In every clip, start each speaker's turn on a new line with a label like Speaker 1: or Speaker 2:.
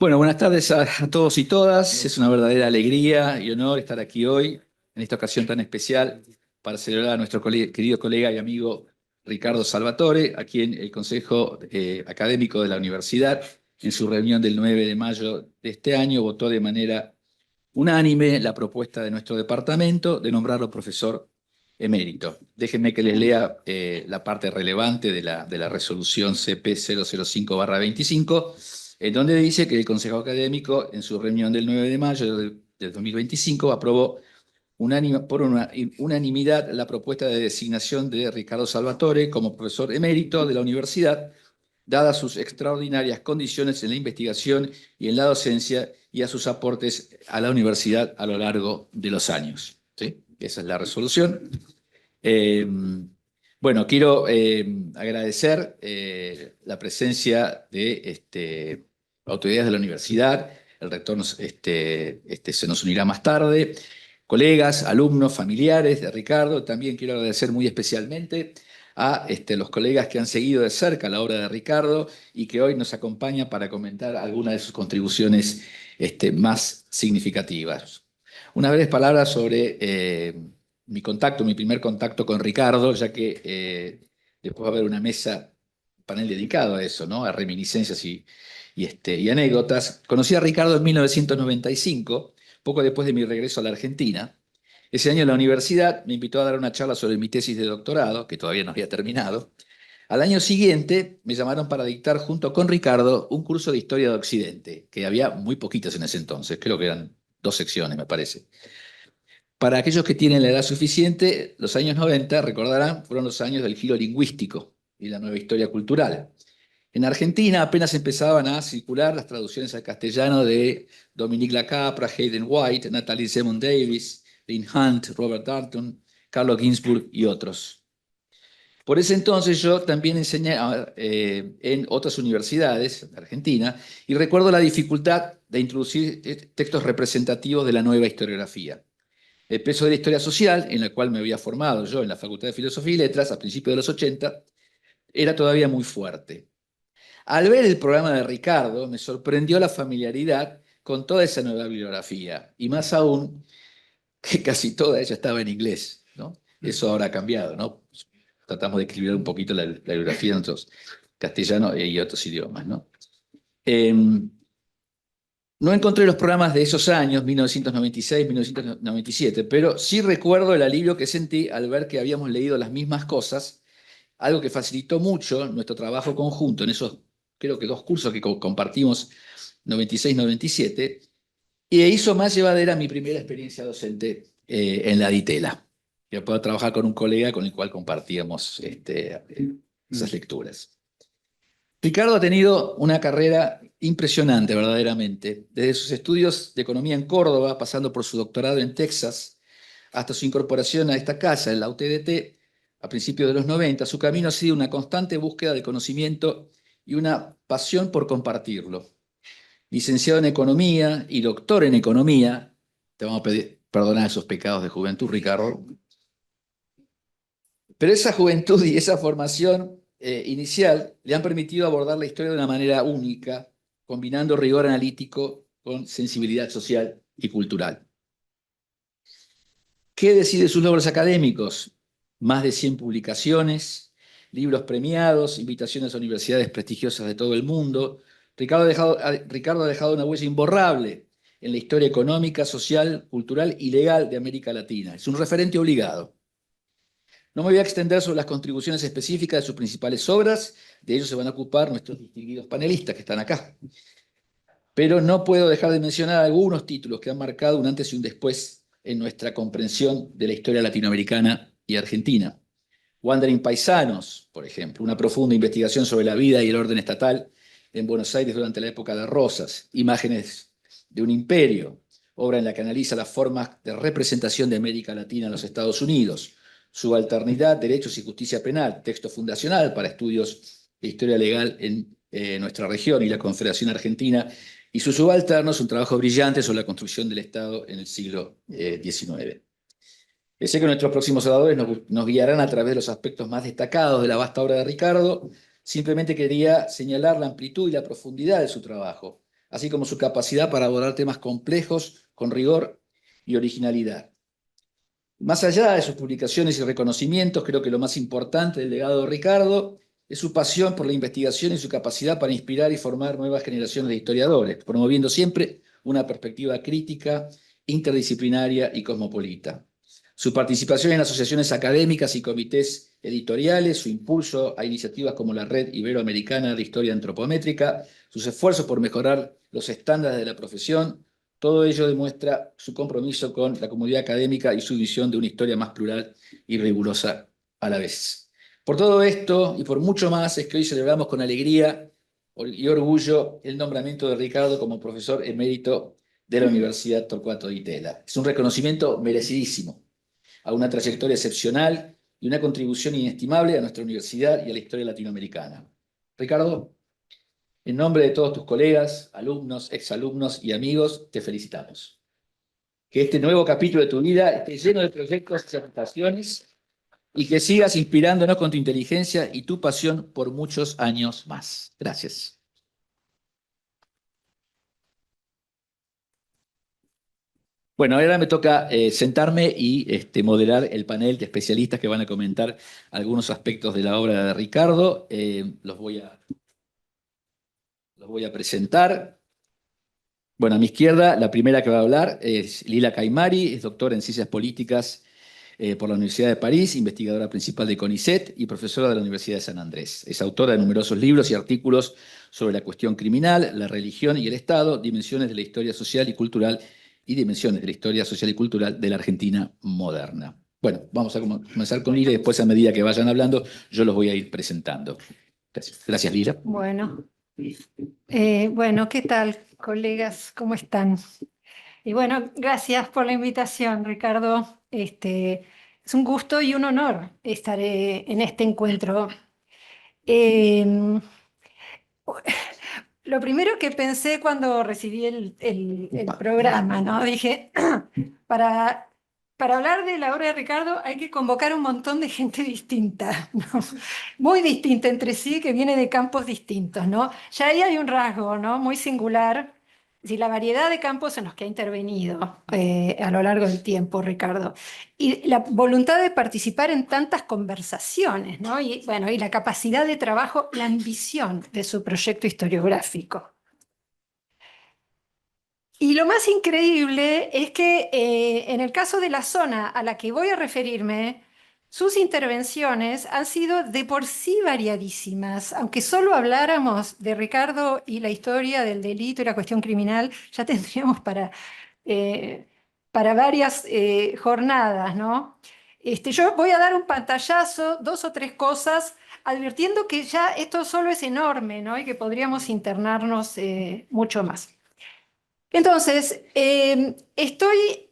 Speaker 1: Bueno, buenas tardes a todos y todas. Es una verdadera alegría y honor estar aquí hoy, en esta ocasión tan especial, para celebrar a nuestro querido colega y amigo Ricardo Salvatore, aquí en el Consejo Académico de la Universidad, en su reunión del 9 de mayo de este año, votó de manera unánime la propuesta de nuestro departamento de nombrarlo profesor emérito. Déjenme que les lea la parte relevante de la resolución CP 005/25, en donde dice que el Consejo Académico, en su reunión del 9 de mayo de 2025, aprobó por unanimidad la propuesta de designación de Ricardo Salvatore como profesor emérito de la universidad, dadas sus extraordinarias condiciones en la investigación y en la docencia y a sus aportes a la universidad a lo largo de los años. ¿Sí? Esa es la resolución. Eh, bueno, quiero agradecer la presencia de autoridades de la universidad. El rector se nos unirá más tarde. Colegas, alumnos, familiares de Ricardo. También quiero agradecer muy especialmente a los colegas que han seguido de cerca la obra de Ricardo y que hoy nos acompañan para comentar algunas de sus contribuciones más significativas. Unas breves palabras sobre mi primer contacto con Ricardo, ya que después va a haber una mesa, un panel dedicado a eso, ¿no? A reminiscencias y anécdotas. Conocí a Ricardo en 1995, poco después de mi regreso a la Argentina. Ese año en la universidad me invitó a dar una charla sobre mi tesis de doctorado, que todavía no había terminado. Al año siguiente me llamaron para dictar junto con Ricardo un curso de Historia de Occidente, que había muy poquitas en ese entonces, creo que eran 2 secciones, me parece. Para aquellos que tienen la edad suficiente, los años 90, recordarán, fueron los años del giro lingüístico y la nueva historia cultural. En Argentina apenas empezaban a circular las traducciones al castellano de Dominique Lacapra, Hayden White, Natalie Zemon Davis, Lynn Hunt, Robert Darnton, Carlo Ginzburg y otros. Por ese entonces yo también enseñé en otras universidades de Argentina y recuerdo la dificultad de introducir textos representativos de la nueva historiografía. El peso de la historia social, en la cual me había formado yo en la Facultad de Filosofía y Letras a principios de los 80, era todavía muy fuerte. Al ver el programa de Ricardo, me sorprendió la familiaridad con toda esa nueva bibliografía, y más aún que casi toda ella estaba en inglés, ¿no? Eso ahora ha cambiado, ¿no? Tratamos de escribir un poquito la bibliografía en otros castellano y otros idiomas, ¿no? Eh, no encontré los programas de esos años, 1996, 1997, pero sí recuerdo el alivio que sentí al ver que habíamos leído las mismas cosas, algo que facilitó mucho nuestro trabajo conjunto en esos, creo que 2 cursos que compartimos, 96-97, y hizo más llevadera mi primera experiencia docente en la Ditela, que puedo trabajar con un colega con el cual compartíamos esas lecturas. Ricardo ha tenido una carrera impresionante, verdaderamente. Desde sus estudios de economía en Córdoba, pasando por su doctorado en Texas, hasta su incorporación a esta casa, en la UTDT, a principios de los 90, su camino ha sido una constante búsqueda de conocimiento y una pasión por compartirlo. Licenciado en Economía y doctor en Economía, te vamos a pedir perdonar esos pecados de juventud, Ricardo, pero esa juventud y esa formación inicial le han permitido abordar la historia de una manera única, combinando rigor analítico con sensibilidad social y cultural. ¿Qué decide sus logros académicos? Más de 100 publicaciones, libros premiados, invitaciones a universidades prestigiosas de todo el mundo. Ricardo ha dejado una huella imborrable en la historia económica, social, cultural y legal de América Latina. Es un referente obligado. No me voy a extender sobre las contribuciones específicas de sus principales obras, de ello se van a ocupar nuestros distinguidos panelistas que están acá. Pero no puedo dejar de mencionar algunos títulos que han marcado un antes y un después en nuestra comprensión de la historia latinoamericana y argentina. Wandering Paisanos, por ejemplo, una profunda investigación sobre la vida y el orden estatal en Buenos Aires durante la época de Rosas, Imágenes de un imperio, obra en la que analiza las formas de representación de América Latina en los Estados Unidos, Subalternidad, Derechos y Justicia Penal, texto fundacional para estudios de historia legal en nuestra región y la Confederación Argentina, y sus subalternos, un trabajo brillante sobre la construcción del Estado en el siglo XIX. Sé que nuestros próximos oradores nos guiarán a través de los aspectos más destacados de la vasta obra de Ricardo. Simplemente quería señalar la amplitud y la profundidad de su trabajo, así como su capacidad para abordar temas complejos con rigor y originalidad. Más allá de sus publicaciones y reconocimientos, creo que lo más importante del legado de Ricardo es su pasión por la investigación y su capacidad para inspirar y formar nuevas generaciones de historiadores, promoviendo siempre una perspectiva crítica, interdisciplinaria y cosmopolita. Su participación en asociaciones académicas y comités editoriales, su impulso a iniciativas como la Red Iberoamericana de Historia Antropométrica, sus esfuerzos por mejorar los estándares de la profesión, todo ello demuestra su compromiso con la comunidad académica y su visión de una historia más plural y rigurosa a la vez. Por todo esto y por mucho más es que hoy celebramos con alegría y orgullo el nombramiento de Ricardo como profesor emérito de la Universidad Torcuato Di Tella. Es un reconocimiento merecidísimo a una trayectoria excepcional y una contribución inestimable a nuestra universidad y a la historia latinoamericana. Ricardo, en nombre de todos tus colegas, alumnos, exalumnos y amigos, te felicitamos. Que este nuevo capítulo de tu vida esté lleno de proyectos y satisfacciones y que sigas inspirándonos con tu inteligencia y tu pasión por muchos años más. Gracias. Bueno, ahora me toca sentarme y moderar el panel de especialistas que van a comentar algunos aspectos de la obra de Ricardo. Los voy a presentar. Bueno, a mi izquierda, la primera que va a hablar es Lila Caimari, es doctora en Ciencias Políticas por la Universidad de París, investigadora principal de CONICET y profesora de la Universidad de San Andrés. Es autora de numerosos libros y artículos sobre la cuestión criminal, la religión y el Estado, dimensiones de la historia social y cultural y dimensiones de la historia social y cultural de la Argentina moderna. Bueno, vamos a comenzar con Lila y después a medida que vayan hablando yo los voy a ir presentando. Gracias. Gracias, Lila.
Speaker 2: Bueno, ¿qué tal, colegas? ¿Cómo están? Y bueno, gracias por la invitación, Ricardo. Es un gusto y un honor estar en este encuentro. Eh, lo primero que pensé cuando recibí el programa, ¿no? Dije, para, para hablar de la obra de Ricardo hay que convocar un montón de gente distinta, ¿no? Muy distinta entre sí, que viene de campos distintos, ¿no? Ya ahí hay un rasgo, ¿no? Muy singular. La variedad de campos en los que ha intervenido a lo largo del tiempo, Ricardo, y la voluntad de participar en tantas conversaciones, ¿no? Y, bueno, y la capacidad de trabajo, la ambición de su proyecto historiográfico. Y lo más increíble es que en el caso de la zona a la que voy a referirme, sus intervenciones han sido de por sí variadísimas. Aunque solo habláramos de Ricardo y la historia del delito y la cuestión criminal, ya tendríamos eh, para varias jornadas, ¿no? Yo voy a dar un pantallazo, dos o tres cosas, advirtiendo que ya esto solo es enorme, ¿no? Y que podríamos internarnos mucho más. Entonces, estoy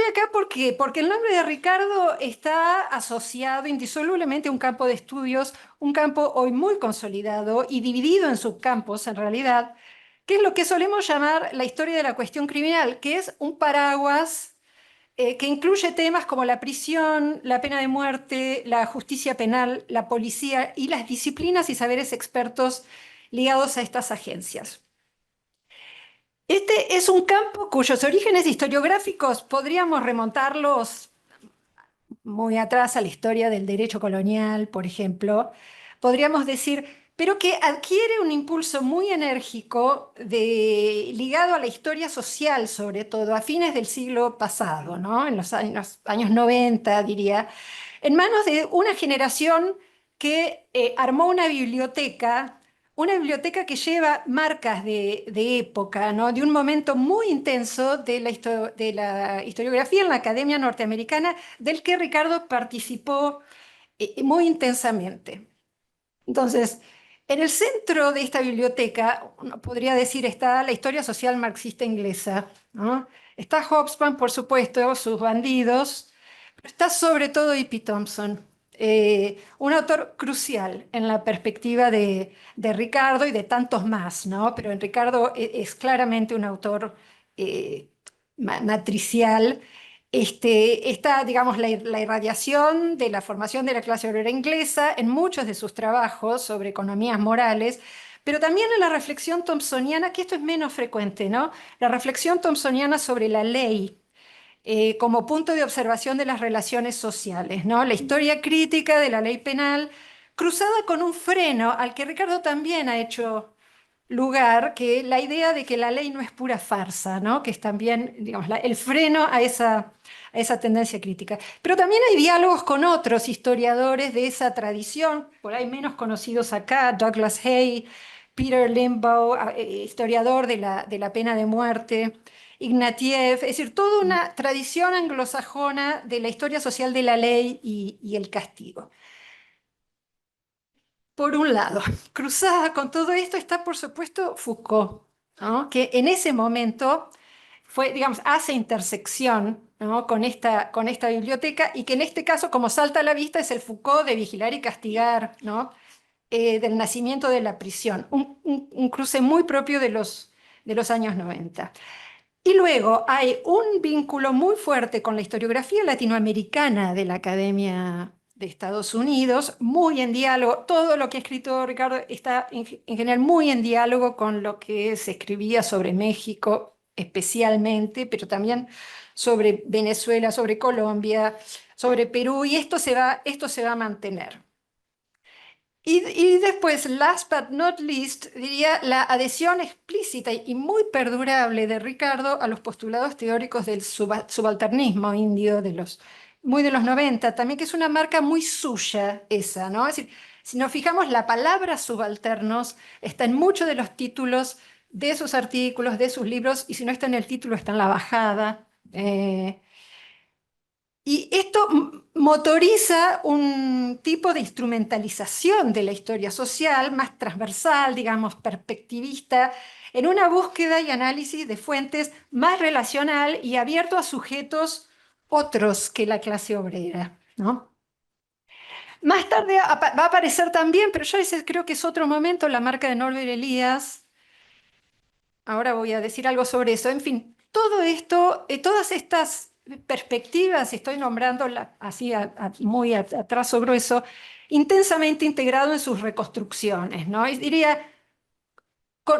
Speaker 2: acá porque el nombre de Ricardo está asociado indisolublemente a un campo de estudios, un campo hoy muy consolidado y dividido en subcampos en realidad, que es lo que solemos llamar la historia de la cuestión criminal, que es un paraguas que incluye temas como la prisión, la pena de muerte, la justicia penal, la policía y las disciplinas y saberes expertos ligados a estas agencias. Este es un campo cuyos orígenes historiográficos podríamos remontarlos muy atrás a la historia del derecho colonial, por ejemplo. Podríamos decir, pero que adquiere un impulso muy enérgico ligado a la historia social, sobre todo a fines del siglo pasado, ¿no? En los años 90, diría, en manos de una generación que armó una biblioteca que lleva marcas de época, ¿no? De un momento muy intenso de la historiografía en la Academia Norteamericana, del que Ricardo participó muy intensamente. Entonces, en el centro de esta biblioteca, uno podría decir, está la historia social marxista inglesa, ¿no? Está Hobsbawm, por supuesto, sus bandidos, pero está sobre todo E.P. Thompson, un autor crucial en la perspectiva de Ricardo y de tantos más, ¿no? Pero en Ricardo es claramente un autor eh, matricial. Está, digamos, la irradiación de la formación de la clase obrera inglesa en muchos de sus trabajos sobre economías morales, pero también en la reflexión thompsoniana, que esto es menos frecuente, ¿no? La reflexión thompsoniana sobre la ley como punto de observación de las relaciones sociales, ¿no? La historia crítica de la ley penal, cruzada con un freno al que Ricardo también ha hecho lugar, que la idea de que la ley no es pura farsa, ¿no? Que es también, digamos, el freno a esa tendencia crítica. Pero también hay diálogos con otros historiadores de esa tradición, por ahí menos conocidos acá, Douglas Hay, Peter Limbaugh, historiador de la pena de muerte, Ignatieff, es decir, toda una tradición anglosajona de la historia social de la ley y el castigo. Por un lado, cruzada con todo esto está, por supuesto, Foucault, ¿no? Que en ese momento fue, digamos, hace intersección, ¿no? con esta biblioteca y que en este caso, como salta a la vista, es el Foucault de Vigilar y Castigar, ¿no? Del nacimiento de la prisión, un cruce muy propio de los años 90. Y luego hay un vínculo muy fuerte con la historiografía latinoamericana de la Academia de Estados Unidos, muy en diálogo. Todo lo que ha escrito Ricardo está en general muy en diálogo con lo que se escribía sobre México especialmente, pero también sobre Venezuela, sobre Colombia, sobre Perú, y esto se va a mantener. Y después, last but not least, diría la adhesión explícita y muy perdurable de Ricardo a los postulados teóricos del subalternismo indio muy de los 90, también que es una marca muy suya esa, ¿no? Es decir, si nos fijamos, la palabra subalternos está en muchos de los títulos de sus artículos, de sus libros, y si no está en el título, está en la bajada. Y esto motoriza un tipo de instrumentalización de la historia social más transversal, digamos, perspectivista, en una búsqueda y análisis de fuentes más relacional y abierto a sujetos otros que la clase obrera, ¿no? Más tarde va a aparecer también, pero yo ese creo que es otro momento, la marca de Norbert Elias. Ahora voy a decir algo sobre eso. En fin, todo esto, todas estas perspectivas, estoy nombrando así muy a trazo grueso, intensamente integrado en sus reconstrucciones, ¿no? Y diría,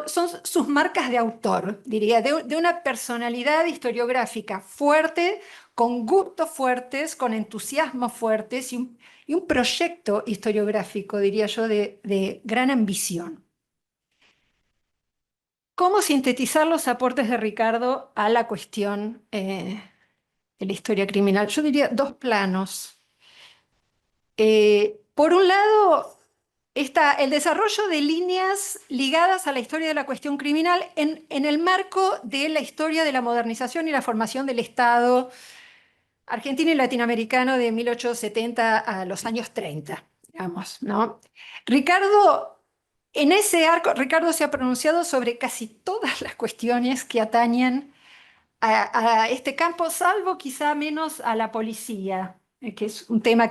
Speaker 2: son sus marcas de autor, diría, de una personalidad historiográfica fuerte, con gustos fuertes, con entusiasmos fuertes y un proyecto historiográfico, diría yo, de gran ambición. ¿Cómo sintetizar los aportes de Ricardo a la cuestión de la historia criminal? Yo diría dos planos. Por un lado, está el desarrollo de líneas ligadas a la historia de la cuestión criminal en el marco de la historia de la modernización y la formación del Estado argentino y latinoamericano de 1870 a los años 30, digamos, ¿no? Ricardo, en ese arco, Ricardo se ha pronunciado sobre casi todas las cuestiones que atañen a este campo, salvo quizá menos a la policía, que es un tema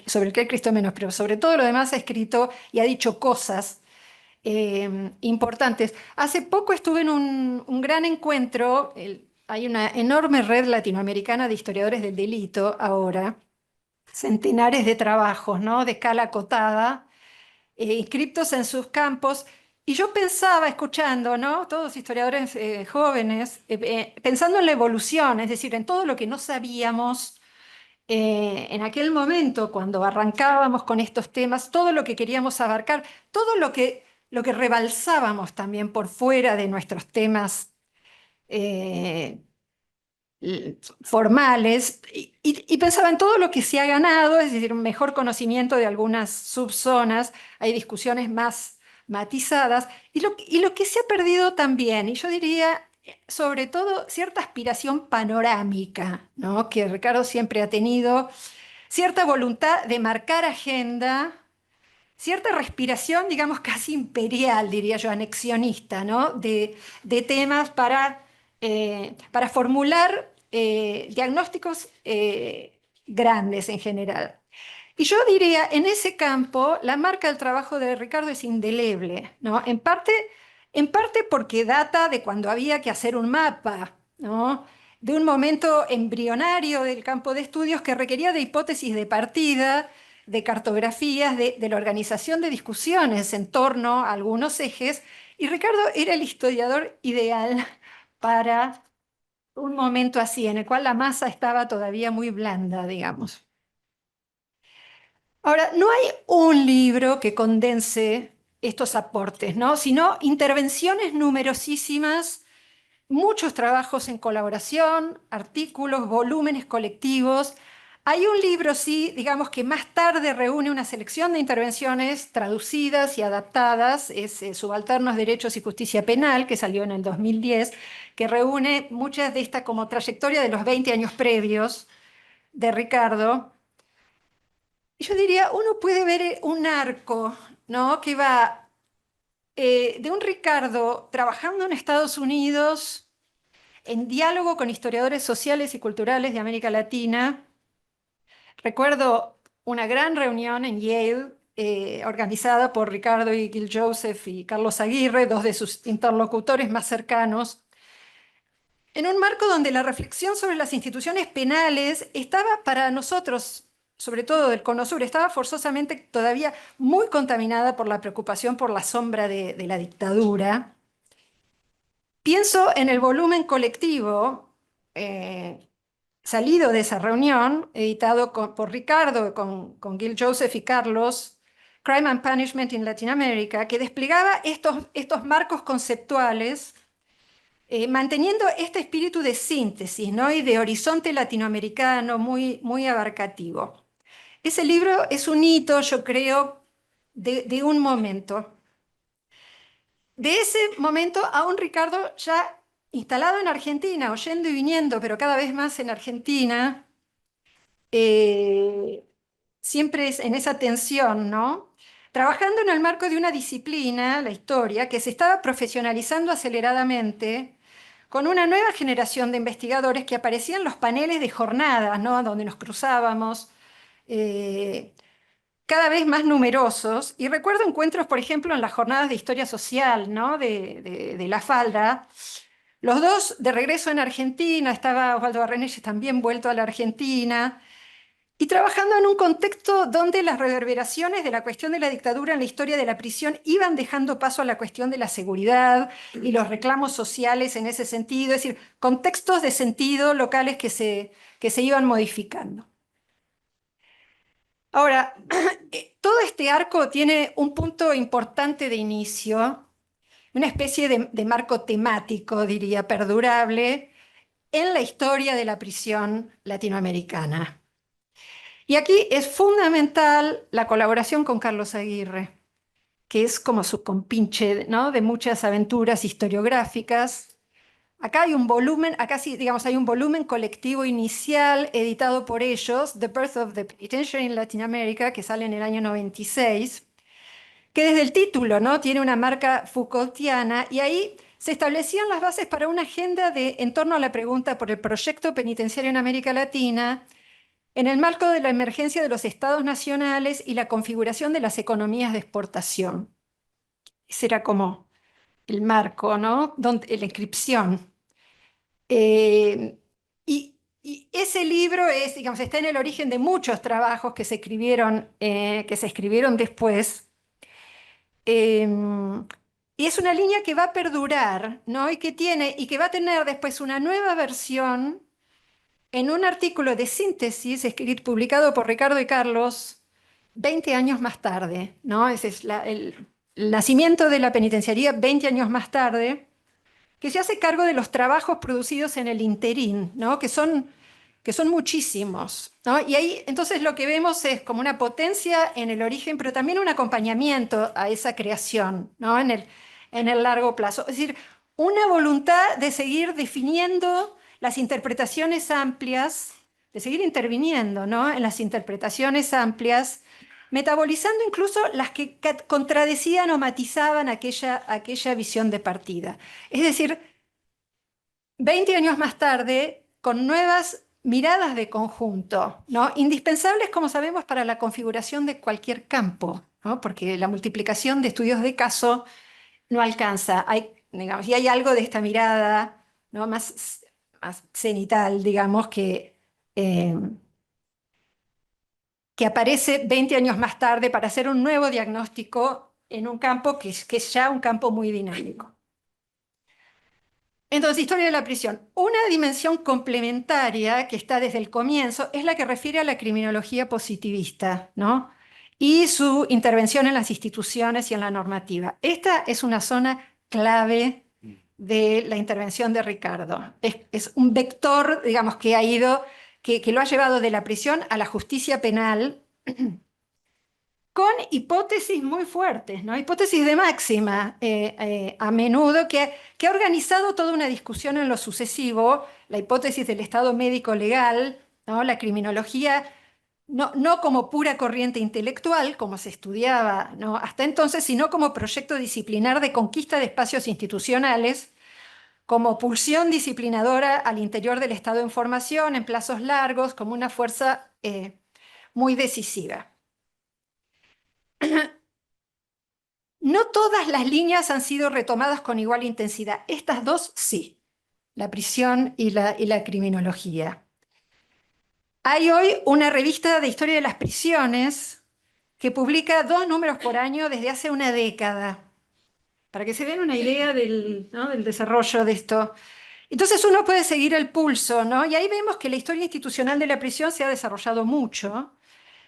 Speaker 2: sobre el que he escrito menos, pero sobre todo lo demás ha escrito y ha dicho cosas importantes. Hace poco estuve en un gran encuentro, hay una enorme red latinoamericana de historiadores del delito ahora, centenares de trabajos, ¿no? De escala acotada, inscriptos en sus campos. Y yo pensaba, escuchando, ¿no? Todos historiadores jóvenes, pensando en la evolución, es decir, en todo lo que no sabíamos en aquel momento, cuando arrancábamos con estos temas, todo lo que queríamos abarcar, todo lo que rebalsábamos también por fuera de nuestros temas eh, formales, y pensaba en todo lo que se ha ganado, es decir, un mejor conocimiento de algunas subzonas, hay discusiones más matizadas, y lo que se ha perdido también, y yo diría, sobre todo, cierta aspiración panorámica, ¿no? Que Ricardo siempre ha tenido, cierta voluntad de marcar agenda, cierta respiración, digamos, casi imperial, diría yo, anexionista, ¿no? De temas para formular diagnósticos grandes en general. Y yo diría, en ese campo, la marca del trabajo de Ricardo es indeleble, ¿no? En parte porque data de cuando había que hacer un mapa, ¿no? De un momento embrionario del campo de estudios que requería de hipótesis de partida de cartografías, de la organización de discusiones en torno a algunos ejes, y Ricardo era el historiador ideal para un momento así, en el cual la masa estaba todavía muy blanda, digamos. Ahora, no hay un libro que condense estos aportes, ¿no? Sino intervenciones numerosísimas, muchos trabajos en colaboración, artículos, volúmenes colectivos. Hay un libro, sí, digamos que más tarde reúne una selección de intervenciones traducidas y adaptadas, es Subalternos, Derechos y Justicia Penal, que salió en el 2010, que reúne muchas de esta como trayectoria de los 20 años previos de Ricardo. Y yo diría, uno puede ver un arco, ¿no? Que va de un Ricardo trabajando en Estados Unidos, en diálogo con historiadores sociales y culturales de América Latina. Recuerdo una gran reunión en Yale, organizada por Ricardo y Gil Joseph y Carlos Aguirre, dos de sus interlocutores más cercanos, en un marco donde la reflexión sobre las instituciones penales estaba para nosotros, sobre todo del Cono Sur, estaba forzosamente todavía muy contaminada por la preocupación por la sombra de la dictadura. Pienso en el volumen colectivo salido de esa reunión, editado por Ricardo, con Gil Joseph y Carlos, Crime and Punishment in Latin America, que desplegaba estos marcos conceptuales, manteniendo este espíritu de síntesis, ¿no? Y de horizonte latinoamericano muy, muy abarcativo. Ese libro es un hito, yo creo, de un momento. De ese momento a un Ricardo ya instalado en Argentina, oyendo y viniendo, pero cada vez más en Argentina, siempre es en esa tensión, ¿no? Trabajando en el marco de una disciplina, la historia, que se estaba profesionalizando aceleradamente, con una nueva generación de investigadores que aparecían en los paneles de jornadas, ¿no? Donde nos cruzábamos, eh, cada vez más numerosos. Y recuerdo encuentros, por ejemplo, en las jornadas de historia social, ¿no? de La Falda. Los dos de regreso en Argentina, estaba Osvaldo Barrenelles también vuelto a la Argentina, y trabajando en un contexto donde las reverberaciones de la cuestión de la dictadura en la historia de la prisión iban dejando paso a la cuestión de la seguridad y los reclamos sociales en ese sentido, es decir, contextos de sentido locales que se iban modificando. Ahora, todo este arco tiene un punto importante de inicio, una especie de marco temático, diría, perdurable, en la historia de la prisión latinoamericana. Y aquí es fundamental la colaboración con Carlos Aguirre, que es como su compinche, ¿no? De muchas aventuras historiográficas. Acá hay un volumen, acá sí, digamos, hay un volumen colectivo inicial editado por ellos, The Birth of the Penitentiary in Latin America, que sale en el año 96, que desde el título, ¿no? Tiene una marca Foucaultiana, y ahí se establecían las bases para una agenda en torno a la pregunta por el proyecto penitenciario en América Latina, en el marco de la emergencia de los estados nacionales y la configuración de las economías de exportación. Ese era como el marco, ¿no? La inscripción. Eh, y ese libro es, digamos, está en el origen de muchos trabajos que se escribieron después. Eh, y es una línea que va a perdurar, ¿no? Y que va a tener después una nueva versión en un artículo de síntesis publicado por Ricardo y Carlos 20 años más tarde, ¿no? Ese es el nacimiento de la penitenciaría 20 años más tarde, que se hace cargo de los trabajos producidos en el interín, ¿no? Que son muchísimos, ¿no? Y ahí entonces lo que vemos es como una potencia en el origen, pero también un acompañamiento a esa creación, ¿no? En el largo plazo. Es decir, una voluntad de seguir definiendo las interpretaciones amplias, de seguir interviniendo, ¿no? En las interpretaciones amplias, metabolizando incluso las que contradecían o matizaban aquella visión de partida. Es decir, 20 años más tarde, con nuevas miradas de conjunto, ¿no? Indispensables, como sabemos, para la configuración de cualquier campo, ¿no? Porque la multiplicación de estudios de caso no alcanza. Digamos, y hay algo de esta mirada, ¿no? Más cenital, digamos, que que aparece 20 años más tarde para hacer un nuevo diagnóstico en un campo que es ya un campo muy dinámico. Entonces, historia de la prisión. Una dimensión complementaria que está desde el comienzo es la que refiere a la criminología positivista, ¿no? Y su intervención en las instituciones y en la normativa. Esta es una zona clave de la intervención de Ricardo. Es un vector, digamos, que ha ido, que lo ha llevado de la prisión a la justicia penal, con hipótesis muy fuertes, ¿no? Hipótesis de máxima, a menudo, que ha organizado toda una discusión en lo sucesivo, la hipótesis del Estado médico legal, ¿no? La criminología, no como pura corriente intelectual, como se estudiaba, ¿no? Hasta entonces, sino como proyecto disciplinar de conquista de espacios institucionales, como pulsión disciplinadora al interior del Estado en formación, en plazos largos, como una fuerza muy decisiva. No todas las líneas han sido retomadas con igual intensidad. Estas dos sí, la prisión y la criminología. Hay hoy una revista de historia de las prisiones que publica 2 números por año desde hace una década, para que se den una idea ¿no? del desarrollo de esto. Entonces uno puede seguir el pulso, ¿no? Y ahí vemos que la historia institucional de la prisión se ha desarrollado mucho,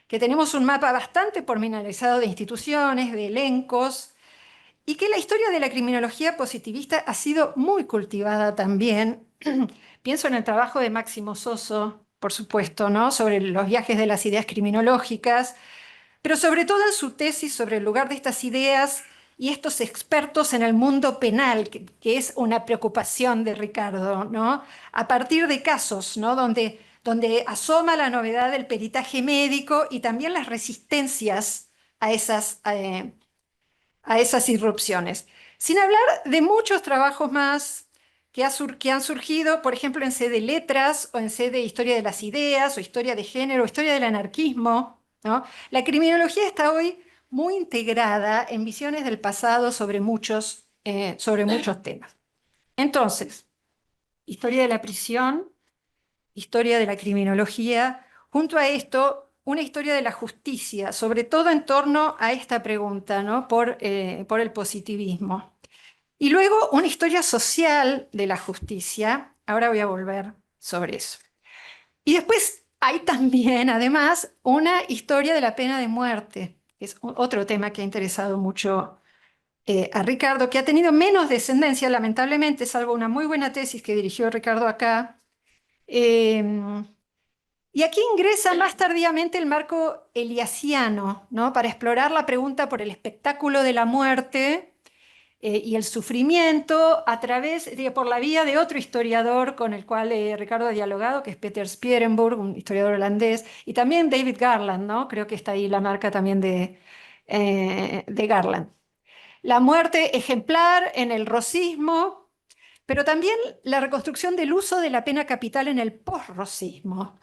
Speaker 2: que tenemos un mapa bastante pormenorizado de instituciones, de elencos, y que la historia de la criminología positivista ha sido muy cultivada también. Pienso en el trabajo de Máximo Soso, por supuesto, ¿no? Sobre los viajes de las ideas criminológicas, pero sobre todo en su tesis sobre el lugar de estas ideas y estos expertos en el mundo penal, que es una preocupación de Ricardo, ¿no? A partir de casos, ¿no? donde asoma la novedad del peritaje médico y también las resistencias a esas irrupciones. Sin hablar de muchos trabajos más que han surgido, por ejemplo, en sede de letras o en sede de historia de las ideas o historia de género o historia del anarquismo, ¿no? La criminología está hoy muy integrada en visiones del pasado sobre muchos temas. Entonces, historia de la prisión, historia de la criminología, junto a esto, una historia de la justicia, sobre todo en torno a esta pregunta, ¿no? Por el positivismo. Y luego una historia social de la justicia. Ahora voy a volver sobre eso. Y después hay también, además, una historia de la pena de muerte, que es otro tema que ha interesado mucho a Ricardo, que ha tenido menos descendencia, lamentablemente, salvo una muy buena tesis que dirigió Ricardo acá. Y aquí ingresa más tardíamente el marco eliasiano, ¿no? Para explorar la pregunta por el espectáculo de la muerte y el sufrimiento por la vía de otro historiador con el cual Ricardo ha dialogado, que es Peter Spierenburg, un historiador holandés, y también David Garland, ¿no? Creo que está ahí la marca también de Garland. La muerte ejemplar en el rosismo, pero también la reconstrucción del uso de la pena capital en el post-rosismo.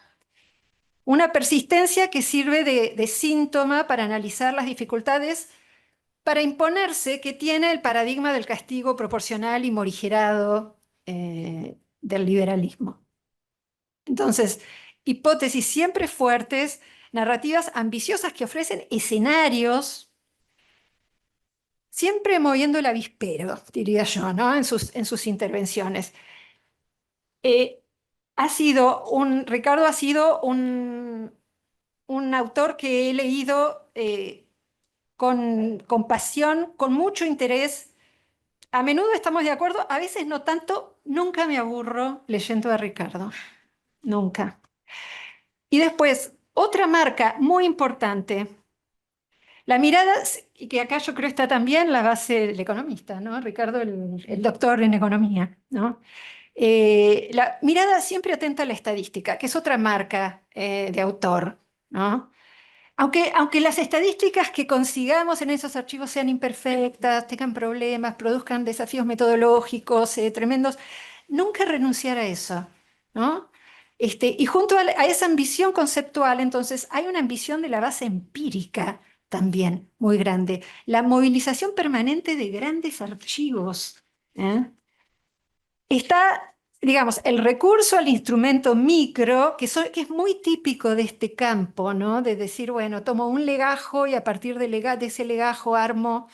Speaker 2: Una persistencia que sirve de síntoma para analizar las dificultades para imponerse que tiene el paradigma del castigo proporcional y morigerado del liberalismo. Entonces, hipótesis siempre fuertes, narrativas ambiciosas que ofrecen escenarios, siempre moviendo el avispero, diría yo, ¿no? en sus intervenciones. Ricardo ha sido un autor que he leído con pasión, con mucho interés. A menudo estamos de acuerdo, a veces no tanto. Nunca me aburro leyendo a Ricardo, nunca. Y después, otra marca muy importante, la mirada, y que acá yo creo está también la base del economista, ¿no? Ricardo, el doctor en economía, ¿no? La mirada siempre atenta a la estadística, que es otra marca de autor, ¿no? Aunque las estadísticas que consigamos en esos archivos sean imperfectas, tengan problemas, produzcan desafíos metodológicos tremendos, nunca renunciar a eso, ¿no? Y junto a esa ambición conceptual, entonces, hay una ambición de la base empírica también muy grande. La movilización permanente de grandes archivos. ¿Eh? Está digamos, el recurso al instrumento micro, que es muy típico de este campo, ¿no? De decir, bueno, tomo un legajo y a partir de ese legajo armo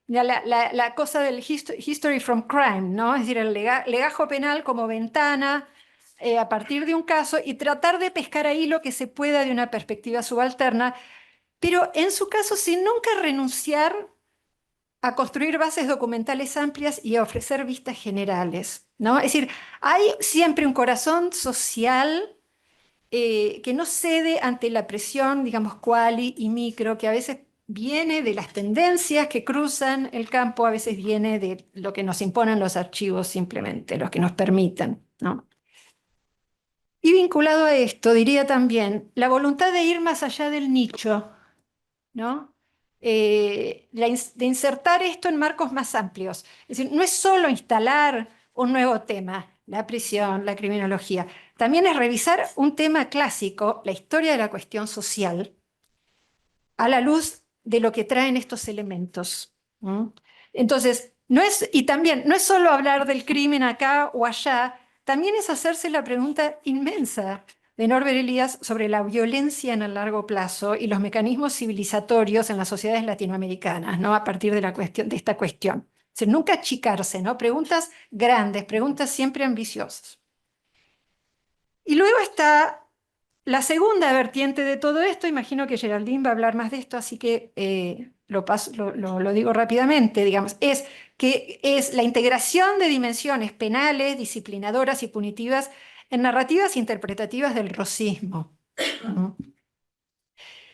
Speaker 2: la cosa del history from crime, ¿no? Es decir, el legajo penal como ventana a partir de un caso y tratar de pescar ahí lo que se pueda de una perspectiva subalterna, pero en su caso sin nunca renunciar a construir bases documentales amplias y a ofrecer vistas generales, ¿no? Es decir, hay siempre un corazón social que no cede ante la presión, digamos, quali y micro, que a veces viene de las tendencias que cruzan el campo, a veces viene de lo que nos imponen los archivos simplemente, los que nos permiten, ¿no? Y vinculado a esto, diría también la voluntad de ir más allá del nicho, ¿no? De insertar esto en marcos más amplios. Es decir, no es solo instalar un nuevo tema, la prisión, la criminología, también es revisar un tema clásico, la historia de la cuestión social, a la luz de lo que traen estos elementos. ¿No? Entonces, y también no es solo hablar del crimen acá o allá, también es hacerse la pregunta inmensa de Norbert Elias sobre la violencia en el largo plazo y los mecanismos civilizatorios en las sociedades latinoamericanas, ¿no? A partir de, de esta cuestión. O sea, nunca achicarse, ¿no? Preguntas grandes, preguntas siempre ambiciosas. Y luego está la segunda vertiente de todo esto, imagino que Geraldine va a hablar más de esto, así que lo digo rápidamente, digamos, es que es la integración de dimensiones penales, disciplinadoras y punitivas en narrativas interpretativas del rosismo. ¿No?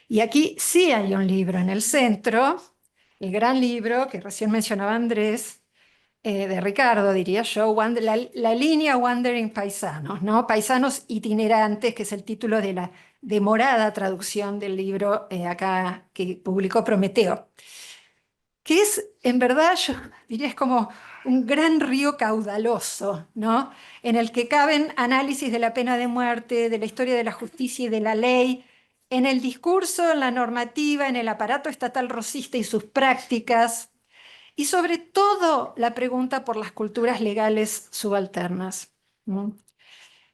Speaker 2: Y aquí sí hay un libro en el centro, el gran libro que recién mencionaba Andrés, de Ricardo, diría yo, la línea Wandering Paisanos, ¿no? Paisanos itinerantes, que es el título de la demorada traducción del libro acá que publicó Prometeo, que es, en verdad, yo diría, es como un gran río caudaloso, ¿no? En el que caben análisis de la pena de muerte, de la historia de la justicia y de la ley, en el discurso, en la normativa, en el aparato estatal rosista y sus prácticas, y sobre todo la pregunta por las culturas legales subalternas. ¿No?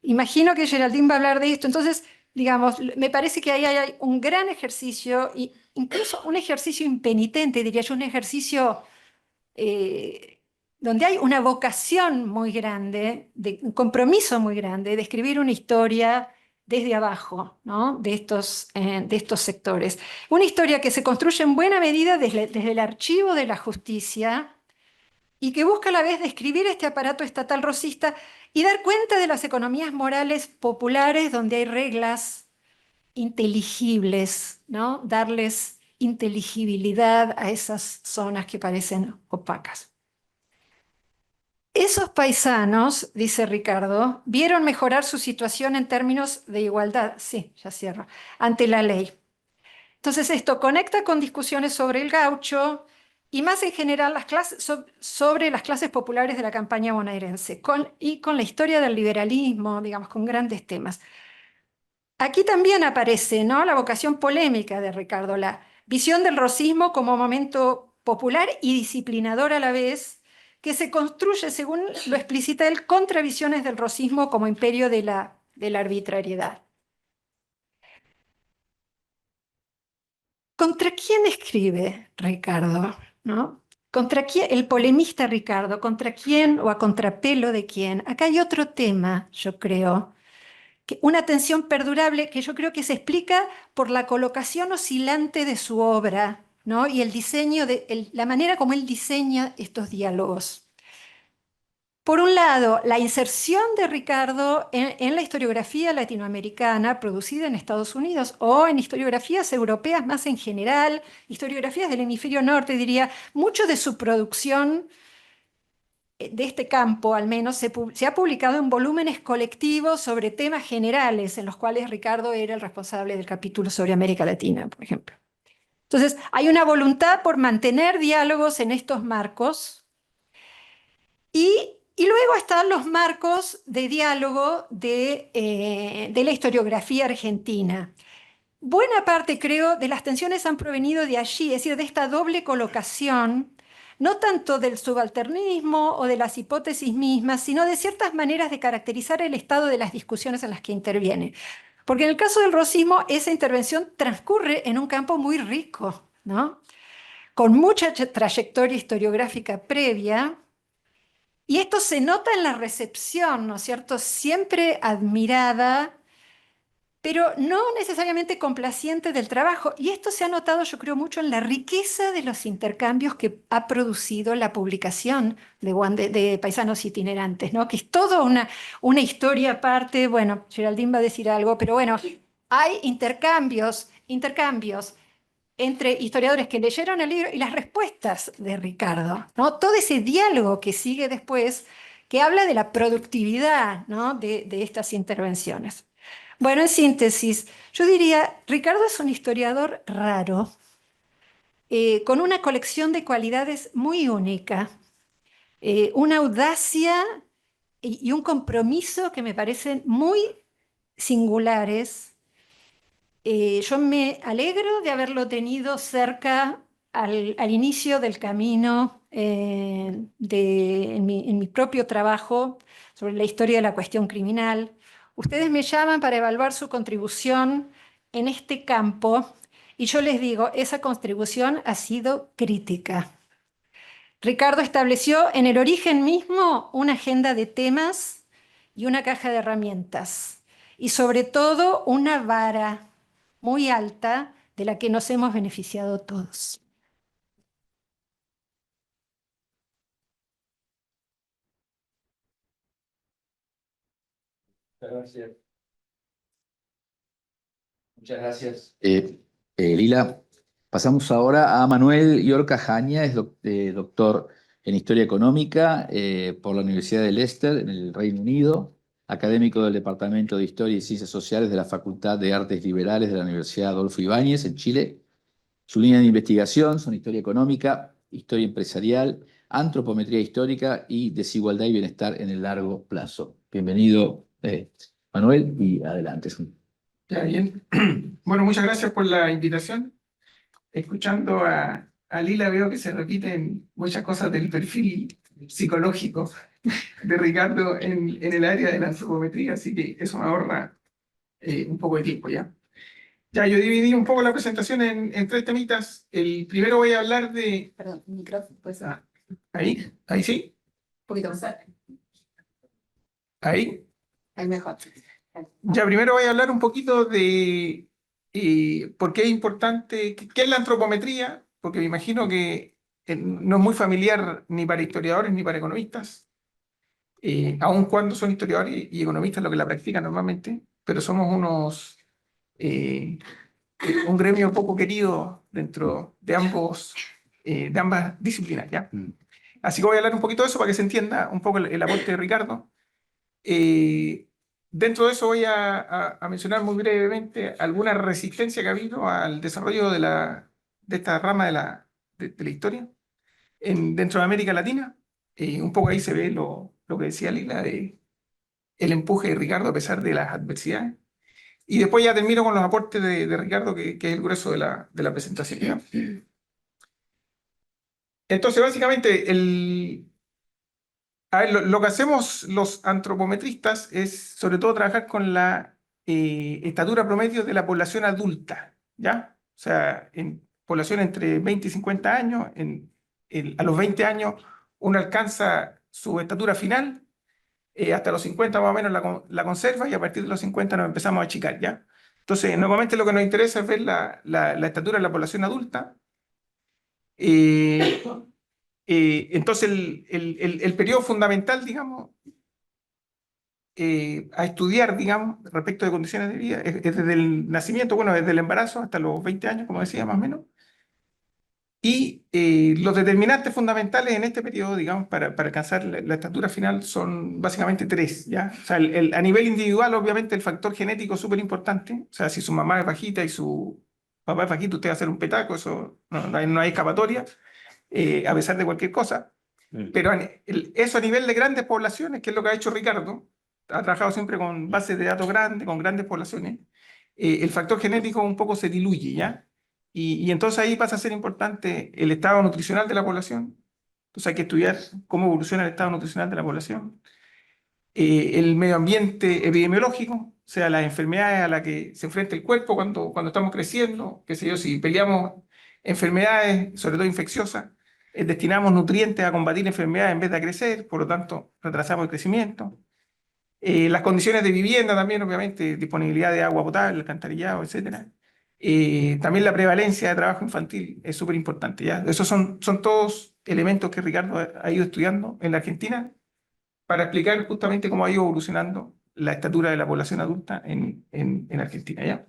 Speaker 2: Imagino que Geraldine va a hablar de esto, entonces, digamos, me parece que ahí hay un gran ejercicio, e incluso un ejercicio impenitente, diría yo, un ejercicio eh, donde hay una vocación muy grande, un compromiso muy grande de escribir una historia desde abajo, ¿no? De estos sectores. Una historia que se construye en buena medida desde el archivo de la justicia y que busca a la vez describir este aparato estatal rosista y dar cuenta de las economías morales populares donde hay reglas inteligibles, ¿no? Darles inteligibilidad a esas zonas que parecen opacas. Esos paisanos, dice Ricardo, vieron mejorar su situación en términos de igualdad, sí, ya cierro, ante la ley. Entonces esto conecta con discusiones sobre el gaucho y más en general sobre las clases populares de la campaña bonaerense y con la historia del liberalismo, digamos, con grandes temas. Aquí también aparece, ¿no? La vocación polémica de Ricardo, la visión del rosismo como momento popular y disciplinador a la vez, que se construye, según lo explicita él, contra visiones del rosismo como imperio de la arbitrariedad. ¿Contra quién escribe Ricardo? ¿No? ¿Contra quién? El polemista Ricardo, ¿contra quién o a contrapelo de quién? Acá hay otro tema, yo creo, una tensión perdurable que yo creo que se explica por la colocación oscilante de su obra, ¿no? Y el diseño, la manera como él diseña estos diálogos. Por un lado, la inserción de Ricardo en la historiografía latinoamericana producida en Estados Unidos o en historiografías europeas más en general, historiografías del hemisferio norte, diría, mucho de su producción de este campo, al menos, se ha publicado en volúmenes colectivos sobre temas generales, en los cuales Ricardo era el responsable del capítulo sobre América Latina, por ejemplo. Entonces, hay una voluntad por mantener diálogos en estos marcos y luego están los marcos de diálogo de la historiografía argentina. Buena parte, creo, de las tensiones han provenido de allí, es decir, de esta doble colocación, no tanto del subalternismo o de las hipótesis mismas, sino de ciertas maneras de caracterizar el estado de las discusiones en las que interviene. Porque en el caso del rosismo, esa intervención transcurre en un campo muy rico, ¿no? Con mucha trayectoria historiográfica previa, y esto se nota en la recepción, ¿no es cierto? Siempre admirada, pero no necesariamente complaciente del trabajo. Y esto se ha notado, yo creo, mucho en la riqueza de los intercambios que ha producido la publicación de Paisanos Itinerantes, ¿no? Que es toda una historia aparte. Bueno, Geraldine va a decir algo, pero bueno, hay intercambios entre historiadores que leyeron el libro y las respuestas de Ricardo, ¿no? Todo ese diálogo que sigue después, que habla de la productividad, ¿no? de estas intervenciones. Bueno, en síntesis, yo diría, Ricardo es un historiador raro, con una colección de cualidades muy única, una audacia y un compromiso que me parecen muy singulares. Yo me alegro de haberlo tenido cerca al inicio del camino en mi propio trabajo sobre la historia de la cuestión criminal. Ustedes me llaman para evaluar su contribución en este campo y yo les digo, esa contribución ha sido crítica. Ricardo estableció en el origen mismo una agenda de temas y una caja de herramientas y sobre todo una vara muy alta de la que nos hemos beneficiado todos.
Speaker 1: Muchas gracias. Muchas gracias. Lila, pasamos ahora a Manuel Yorca Jaña, es doctor en Historia Económica por la Universidad de Leicester, en el Reino Unido, académico del Departamento de Historia y Ciencias Sociales de la Facultad de Artes Liberales de la Universidad Adolfo Ibáñez, en Chile. Su línea de investigación son Historia Económica, Historia Empresarial, Antropometría Histórica y Desigualdad y Bienestar en el Largo Plazo. Bienvenido, Manuel, y adelante.
Speaker 3: Ya, bien. Bueno, muchas gracias por la invitación. Escuchando a Lila veo que se repiten muchas cosas del perfil psicológico de Ricardo en el área de la antropometría, así que eso me ahorra un poco de tiempo ya. Ya, yo dividí un poco la presentación en tres temitas. El primero voy a hablar de...
Speaker 2: Perdón, micrófono, pues.
Speaker 3: Ahí sí,
Speaker 2: Un poquito más.
Speaker 3: ahí.
Speaker 2: Ahí mejor.
Speaker 3: Ya, primero voy a hablar un poquito de por qué es importante, qué es la antropometría, porque me imagino que no es muy familiar ni para historiadores ni para economistas, aun cuando son historiadores y economistas los que la practican normalmente, pero somos un gremio poco querido dentro de ambas disciplinas, ¿ya? Así que voy a hablar un poquito de eso para que se entienda un poco el aporte de Ricardo. Dentro de eso voy a mencionar muy brevemente alguna resistencia que ha habido al desarrollo de esta rama de la historia dentro de América Latina. Un poco ahí se ve lo que decía Lila, de el empuje de Ricardo a pesar de las adversidades. Y después ya termino con los aportes de Ricardo, que es el grueso de la presentación, ¿ya? Entonces, básicamente, a ver, lo que hacemos los antropometristas es sobre todo trabajar con la estatura promedio de la población adulta, ¿ya? O sea, en población entre 20 y 50 años, a los 20 años uno alcanza su estatura final, hasta los 50 más o menos la conserva y a partir de los 50 nos empezamos a achicar, ¿ya? Entonces, normalmente lo que nos interesa es ver la estatura de la población adulta. Eh, entonces, el periodo fundamental, digamos, a estudiar, digamos, respecto de condiciones de vida, es desde el nacimiento, bueno, desde el embarazo hasta los 20 años, como decía, más o menos. Y los determinantes fundamentales en este periodo, digamos, para alcanzar la estatura final son básicamente tres, ¿ya? O sea, a nivel individual, obviamente, el factor genético es súper importante. O sea, si su mamá es bajita y su papá es bajito, usted va a hacer un petaco, eso no hay escapatoria, a pesar de cualquier cosa. Pero eso a nivel de grandes poblaciones, que es lo que ha hecho Ricardo, ha trabajado siempre con bases de datos grandes, con grandes poblaciones, el factor genético un poco se diluye, ¿ya? Y entonces ahí pasa a ser importante el estado nutricional de la población, Entonces hay que estudiar cómo evoluciona el estado nutricional de la población. El medio ambiente epidemiológico, o sea, las enfermedades a las que se enfrenta el cuerpo cuando estamos creciendo, qué sé yo, si peleamos enfermedades, sobre todo infecciosas, destinamos nutrientes a combatir enfermedades en vez de a crecer, por lo tanto, retrasamos el crecimiento. Las condiciones de vivienda también, obviamente, disponibilidad de agua potable, alcantarillado, etcétera. También la prevalencia de trabajo infantil es súper importante, ¿ya? Esos son todos elementos que Ricardo ha ido estudiando en la Argentina para explicar justamente cómo ha ido evolucionando la estatura de la población adulta en Argentina, ¿ya?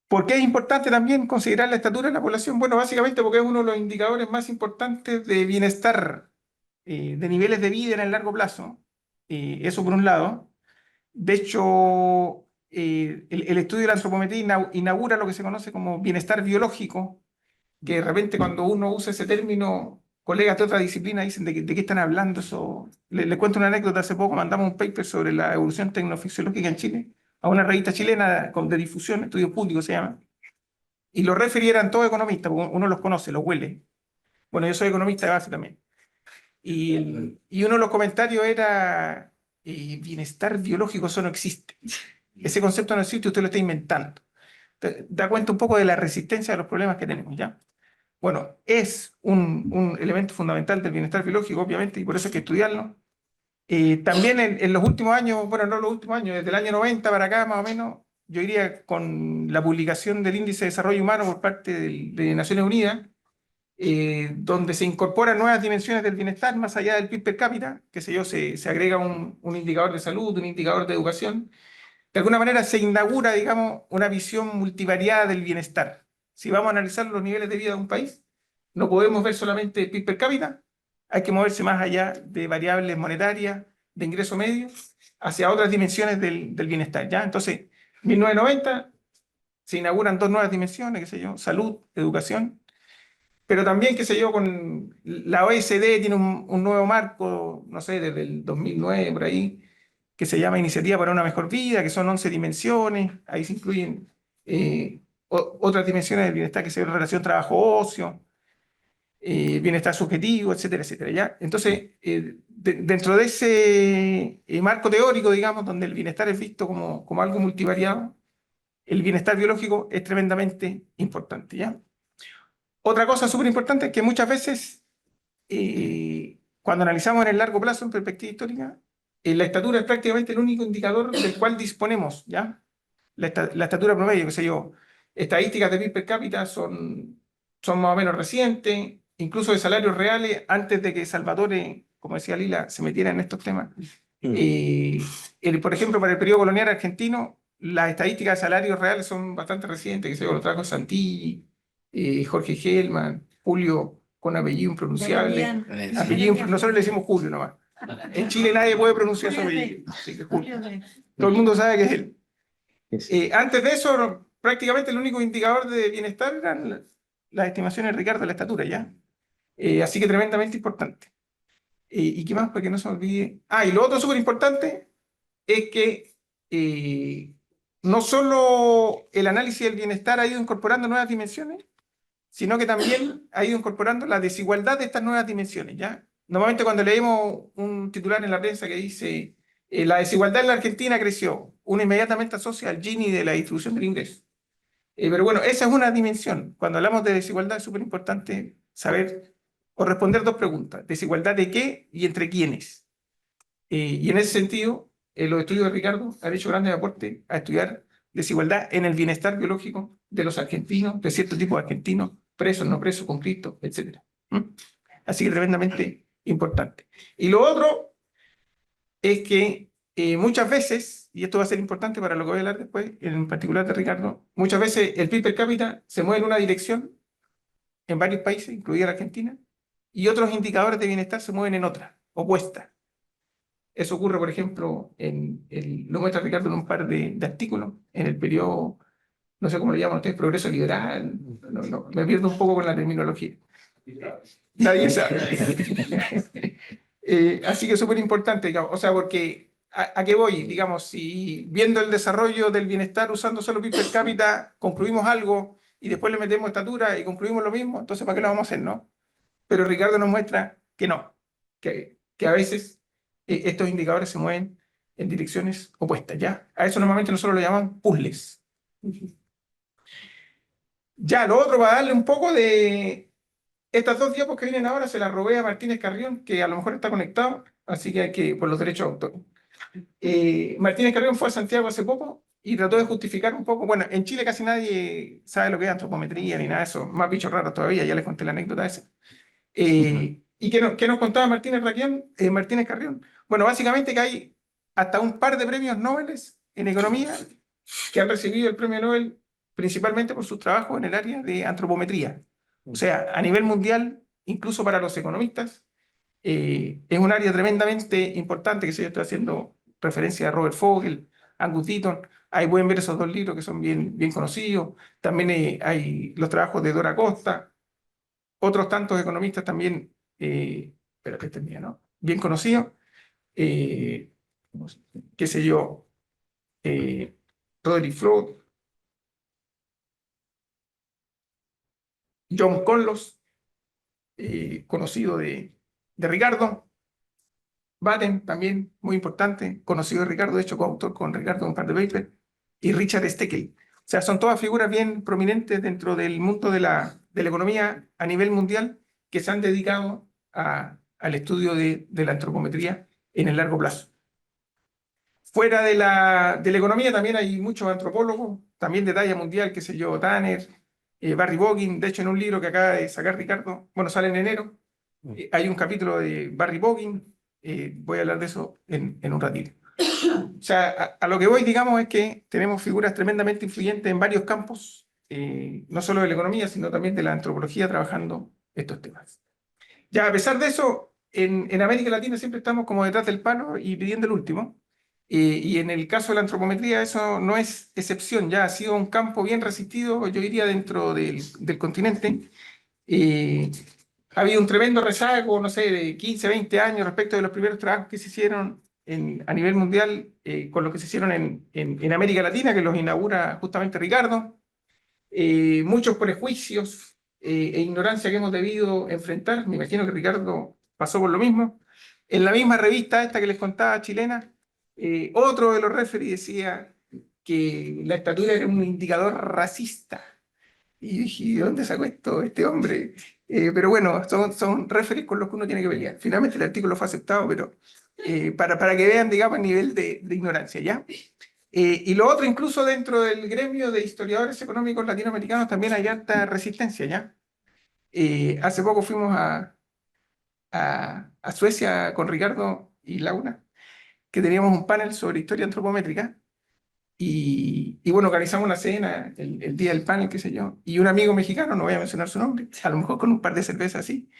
Speaker 3: ¿Por qué es importante también considerar la estatura de la población? Bueno, básicamente porque es uno de los indicadores más importantes de bienestar, de niveles de vida en el largo plazo. Eso por un lado. De hecho, el estudio de la antropometría inaugura lo que se conoce como bienestar biológico, que de repente cuando uno usa ese término, colegas de otra disciplina dicen de qué están hablando. Eso. Les cuento una anécdota, hace poco mandamos un paper sobre la evolución tecnofisiológica en Chile a una revista chilena de difusión, Estudios Públicos se llama, y los referieran todos economistas, porque uno los conoce, los huele. Bueno, yo soy economista de base también. Y uno de los comentarios era, bienestar biológico, eso no existe. Ese concepto no existe, usted lo está inventando. Da cuenta un poco de la resistencia a los problemas que tenemos, ¿ya? Bueno, es un elemento fundamental del bienestar biológico, obviamente, y por eso hay que estudiarlo. También en los últimos años, bueno, no los últimos años, desde el año 90 para acá, más o menos, yo diría con la publicación del Índice de Desarrollo Humano por parte de Naciones Unidas, donde se incorporan nuevas dimensiones del bienestar más allá del PIB per cápita, que sé yo, se agrega un indicador de salud, un indicador de educación. De alguna manera se inaugura, digamos, una visión multivariada del bienestar. Si vamos a analizar los niveles de vida de un país, no podemos ver solamente el PIB per cápita, hay que moverse más allá de variables monetarias, de ingreso medio, hacia otras dimensiones del bienestar, ¿ya? Entonces, 1990 se inauguran dos nuevas dimensiones, qué sé yo, salud, educación, pero también, qué sé yo, con la OECD tiene un nuevo marco, no sé, desde el 2009 por ahí, que se llama Iniciativa para una Mejor Vida, que son 11 dimensiones, ahí se incluyen otras dimensiones del bienestar, que se relación trabajo-ocio, bienestar subjetivo, etcétera, etcétera, ¿ya? Entonces, dentro de ese marco teórico, digamos, donde el bienestar es visto como algo multivariado, el bienestar biológico es tremendamente importante, ¿ya? Otra cosa súper importante es que muchas veces, cuando analizamos en el largo plazo, en perspectiva histórica, la estatura es prácticamente el único indicador del cual disponemos, ¿ya? La estatura promedio, qué sé yo, estadísticas de PIB per cápita son más o menos recientes, incluso de salarios reales, antes de que Salvatore, como decía Lila, se metiera en estos temas. Por ejemplo, para el periodo colonial argentino, las estadísticas de salarios reales son bastante recientes, que se lo trajo Santilli, Jorge Gelman, Julio con apellido impronunciable. Nosotros le decimos Julio nomás. En Chile nadie puede pronunciar su apellido, así que Julio. Todo el mundo sabe que es él. Antes de eso, prácticamente el único indicador de bienestar eran las estimaciones de Ricardo de la estatura, ¿ya? Así que tremendamente importante. ¿Y qué más? Para que no se me olvide. Y lo otro súper importante es que no solo el análisis del bienestar ha ido incorporando nuevas dimensiones, sino que también ha ido incorporando la desigualdad de estas nuevas dimensiones, ¿ya? Normalmente cuando leemos un titular en la prensa que dice la desigualdad en la Argentina creció, uno inmediatamente asocia al Gini de la distribución del ingreso. Pero bueno, esa es una dimensión. Cuando hablamos de desigualdad es súper importante saber o responder dos preguntas. ¿Desigualdad de qué y entre quiénes? Y en ese sentido, los estudios de Ricardo han hecho grandes aportes a estudiar desigualdad en el bienestar biológico de los argentinos, de cierto tipo de argentinos, presos, no presos, conflictos, etc. Así que tremendamente importante. Y lo otro es que muchas veces, y esto va a ser importante para lo que voy a hablar después, en particular de Ricardo, muchas veces el PIB per cápita se mueve en una dirección en varios países, incluida la Argentina, y otros indicadores de bienestar se mueven en otra, opuesta. Eso ocurre, por ejemplo, lo muestra Ricardo en un par de artículos, en el periodo, no sé cómo lo llaman ustedes, progreso liberal, me pierdo un poco con la terminología. Nadie sabe. Así que es súper importante, digamos, o sea, porque ¿a qué voy? Digamos, si viendo el desarrollo del bienestar usando solo PIB per cápita concluimos algo, y después le metemos estatura y concluimos lo mismo, entonces ¿para qué lo vamos a hacer, no? Pero Ricardo nos muestra que no, que a veces estos indicadores se mueven en direcciones opuestas, ¿ya? A eso normalmente nosotros lo llamamos puzzles. Ya, lo otro, para darle un poco de... Estas dos diapos que vienen ahora se las robé a Martínez Carrión, que a lo mejor está conectado, así que hay que, por los derechos de autor. Martínez Carrión fue a Santiago hace poco y trató de justificar un poco. Bueno, en Chile casi nadie sabe lo que es antropometría ni nada de eso, más bichos raros todavía, ya les conté la anécdota esa. ¿Y qué nos contaba Martínez Carrión? Bueno, básicamente que hay hasta un par de premios Nobel en economía que han recibido el premio Nobel principalmente por sus trabajos en el área de antropometría. O sea, a nivel mundial, incluso para los economistas, es un área tremendamente importante, que yo estoy haciendo referencia a Robert Fogel, Angus Deaton. Ahí pueden ver esos dos libros que son bien conocidos. También hay los trabajos de Dora Costa, otros tantos economistas también, pero que este es mío, ¿no? Bien conocidos. eh, Qué sé yo, Roderick Freud, John Conlos, conocido de Ricardo, Batten, también muy importante, conocido de Ricardo, de hecho coautor con Ricardo un par de papers, y Richard Steckel. O sea, son todas figuras bien prominentes dentro del mundo de la economía a nivel mundial que se han dedicado al estudio de la antropometría en el largo plazo. Fuera de la economía también hay muchos antropólogos, también de talla mundial, qué sé yo, Tanner, Barry Boggin. De hecho, en un libro que acaba de sacar Ricardo, bueno, sale en enero, hay un capítulo de Barry Boggin. Voy a hablar de eso en un ratito. O sea, a lo que voy, digamos, es que tenemos figuras tremendamente influyentes en varios campos, no solo de la economía, sino también de la antropología, trabajando estos temas. Ya, a pesar de eso, en América Latina siempre estamos como detrás del palo y pidiendo el último. Y en el caso de la antropometría eso no es excepción, ya ha sido un campo bien resistido, yo diría, dentro del continente. Eh, Ha habido un tremendo rezago, no sé, de 15, 20 años respecto de los primeros trabajos que se hicieron a nivel mundial, con lo que se hicieron en América Latina, que los inaugura justamente Ricardo. Muchos prejuicios e ignorancia que hemos debido enfrentar. Me imagino que Ricardo pasó por lo mismo. En la misma revista esta que les contaba, chilena, otro de los referees decía que la estatura era un indicador racista. Y dije, ¿de dónde sacó esto este hombre? Pero bueno, son referees con los que uno tiene que pelear. Finalmente el artículo fue aceptado, pero para que vean, digamos, el nivel de ignorancia, ¿ya? Y lo otro, incluso dentro del gremio de historiadores económicos latinoamericanos también hay alta resistencia, ¿ya? Hace poco fuimos a Suecia con Ricardo y Laura, que teníamos un panel sobre historia antropométrica, y bueno, organizamos una cena el día del panel, qué sé yo, y un amigo mexicano, no voy a mencionar su nombre, a lo mejor con un par de cervezas así,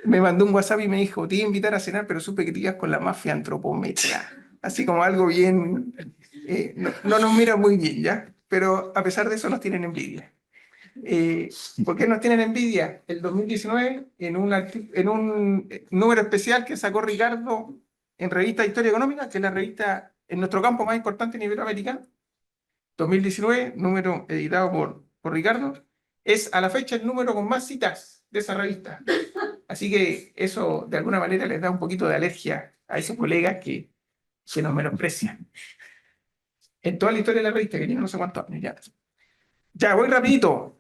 Speaker 3: me mandó un WhatsApp y me dijo, te iba a invitar a cenar, pero supe que te ibas con la mafia antropométrica, así como algo bien, no nos mira muy bien, ¿ya? Pero a pesar de eso nos tienen envidia. ¿Por qué nos tienen envidia? El 2019, en un número especial que sacó Ricardo en Revista de Historia Económica, que es la revista en nuestro campo más importante en Iberoamérica, 2019, número editado por Ricardo, es a la fecha el número con más citas de esa revista. Así que eso de alguna manera les da un poquito de alergia a esos colegas que nos menosprecian. En toda la historia de la revista, que tiene no sé cuántos años ya. Ya, voy rapidito.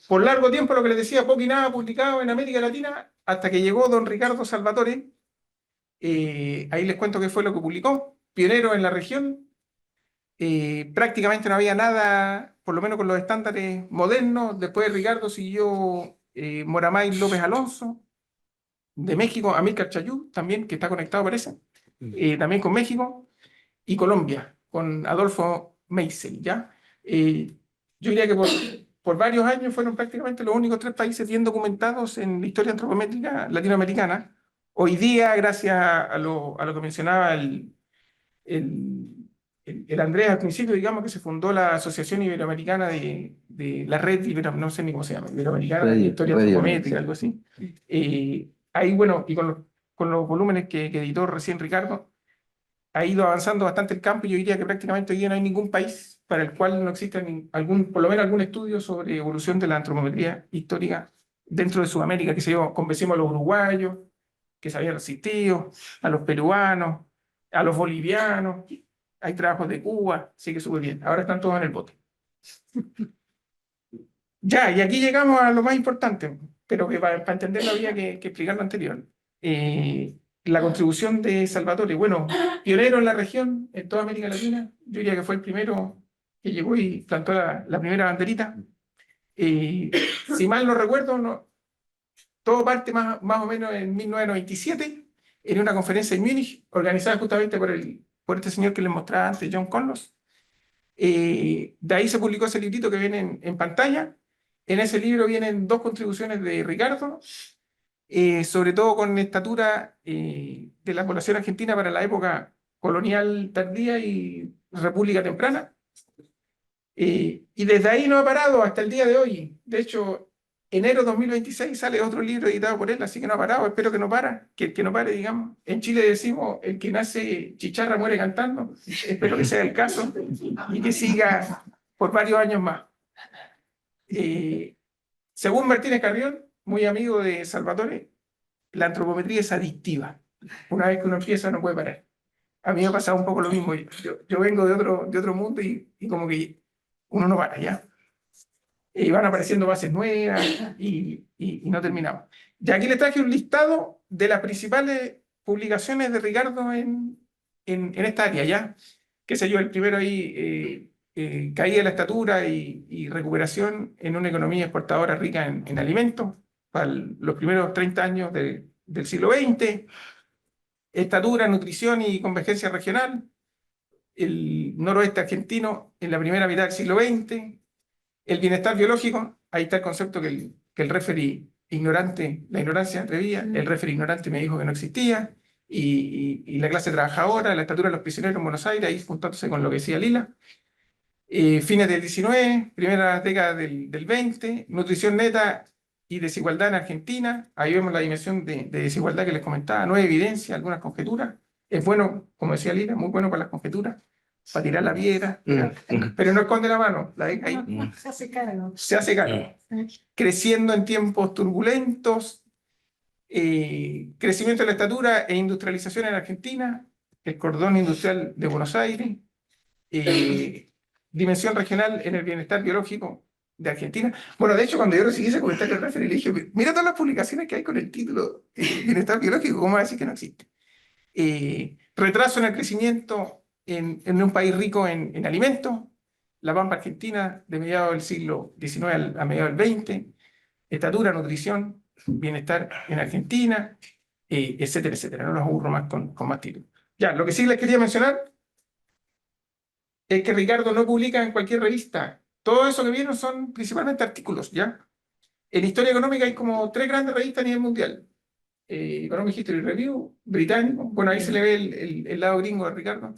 Speaker 3: Por largo tiempo, lo que les decía, poco y nada publicado en América Latina, hasta que llegó don Ricardo Salvatore. Ahí les cuento qué fue lo que publicó. Pionero en la región. Prácticamente no había nada, por lo menos con los estándares modernos. Después de Ricardo siguió Moramay López Alonso, de México, Amílcar Chayú, también, que está conectado, parece, también con México, y Colombia, con Adolfo Meisel, ¿ya? Yo diría que por varios años fueron prácticamente los únicos 3 países bien documentados en la historia antropométrica latinoamericana. Hoy día, gracias a lo que mencionaba el Andrés al principio, digamos que se fundó la Asociación Iberoamericana de la Red no sé ni cómo se llama, Iberoamericana de Historia Antropométrica, algo así. Ahí, bueno, y con los volúmenes que editó recién Ricardo, ha ido avanzando bastante el campo y yo diría que prácticamente hoy día no hay ningún país para el cual no exista por lo menos algún estudio sobre evolución de la antropometría histórica dentro de Sudamérica, que se yo, convencimos a los uruguayos, que se habían resistido, a los peruanos, a los bolivianos, hay trabajos de Cuba, sigue súper bien, ahora están todos en el bote. Ya, y aquí llegamos a lo más importante, pero que para entenderlo había que explicar lo anterior. La contribución de Salvatore, bueno, pionero en la región, en toda América Latina, yo diría que fue el primero que llegó y plantó la primera banderita. Si mal no recuerdo, todo parte más o menos en 1997, en una conferencia en Múnich, organizada justamente por este señor que les mostraba antes, John Conlos. De ahí se publicó ese librito que viene en pantalla. En ese libro vienen dos contribuciones de Ricardo, sobre todo con estatura de la población argentina para la época colonial tardía y república temprana. Y desde ahí no ha parado hasta el día de hoy. De hecho, enero 2026 sale otro libro editado por él, así que no ha parado. Espero que no que no pare, digamos. En Chile decimos, el que nace chicharra muere cantando. Espero que sea el caso y que siga por varios años más. Según Martínez Carrión, muy amigo de Salvatore, la antropometría es adictiva. Una vez que uno empieza no puede parar. A mí me ha pasado un poco lo mismo. Yo vengo de otro mundo y como que uno no para, ¿ya? Y van apareciendo bases nuevas y no terminamos. Y aquí les traje un listado de las principales publicaciones de Ricardo en esta área, ¿ya? Qué sé yo, el primero ahí, caída de la estatura y recuperación en una economía exportadora rica en alimentos, para los primeros 30 años del siglo XX, estatura, nutrición y convergencia regional, el noroeste argentino en la primera mitad del siglo XX, el bienestar biológico, ahí está el concepto que el referee ignorante, la ignorancia atrevía, el referee ignorante me dijo que no existía, y la clase trabajadora, la estatura de los prisioneros en Buenos Aires, ahí juntándose con lo que decía Lila. Fines del 19, primera década del 20, nutrición neta y desigualdad en Argentina. Ahí vemos la dimensión de desigualdad que les comentaba, no hay evidencia, algunas conjeturas. Es bueno, como decía Lila, muy bueno para las conjeturas, para tirar la piedra, pero no esconde la mano, la deja ahí.
Speaker 2: Se hace cargo.
Speaker 3: Se hace cargo. Creciendo en tiempos turbulentos, crecimiento de la estatura e industrialización en Argentina, el cordón industrial de Buenos Aires, dimensión regional en el bienestar biológico de Argentina. Bueno, de hecho, cuando yo recibí ese comentario del referee, le dije, mira todas las publicaciones que hay con el título bienestar biológico, ¿cómo va a decir que no existe? Retraso en el crecimiento en un país rico en alimentos, la Pampa Argentina de mediados del siglo XIX a mediados del XX, estatura, nutrición, bienestar en Argentina, etcétera, etcétera. No los aburro más con más títulos. Ya, lo que sí les quería mencionar es que Ricardo no publica en cualquier revista. Todo eso que vieron son principalmente artículos, ¿ya? En historia económica hay como 3 grandes revistas a nivel mundial. Economic History Review, británico, bueno, ahí se le ve el lado gringo de Ricardo.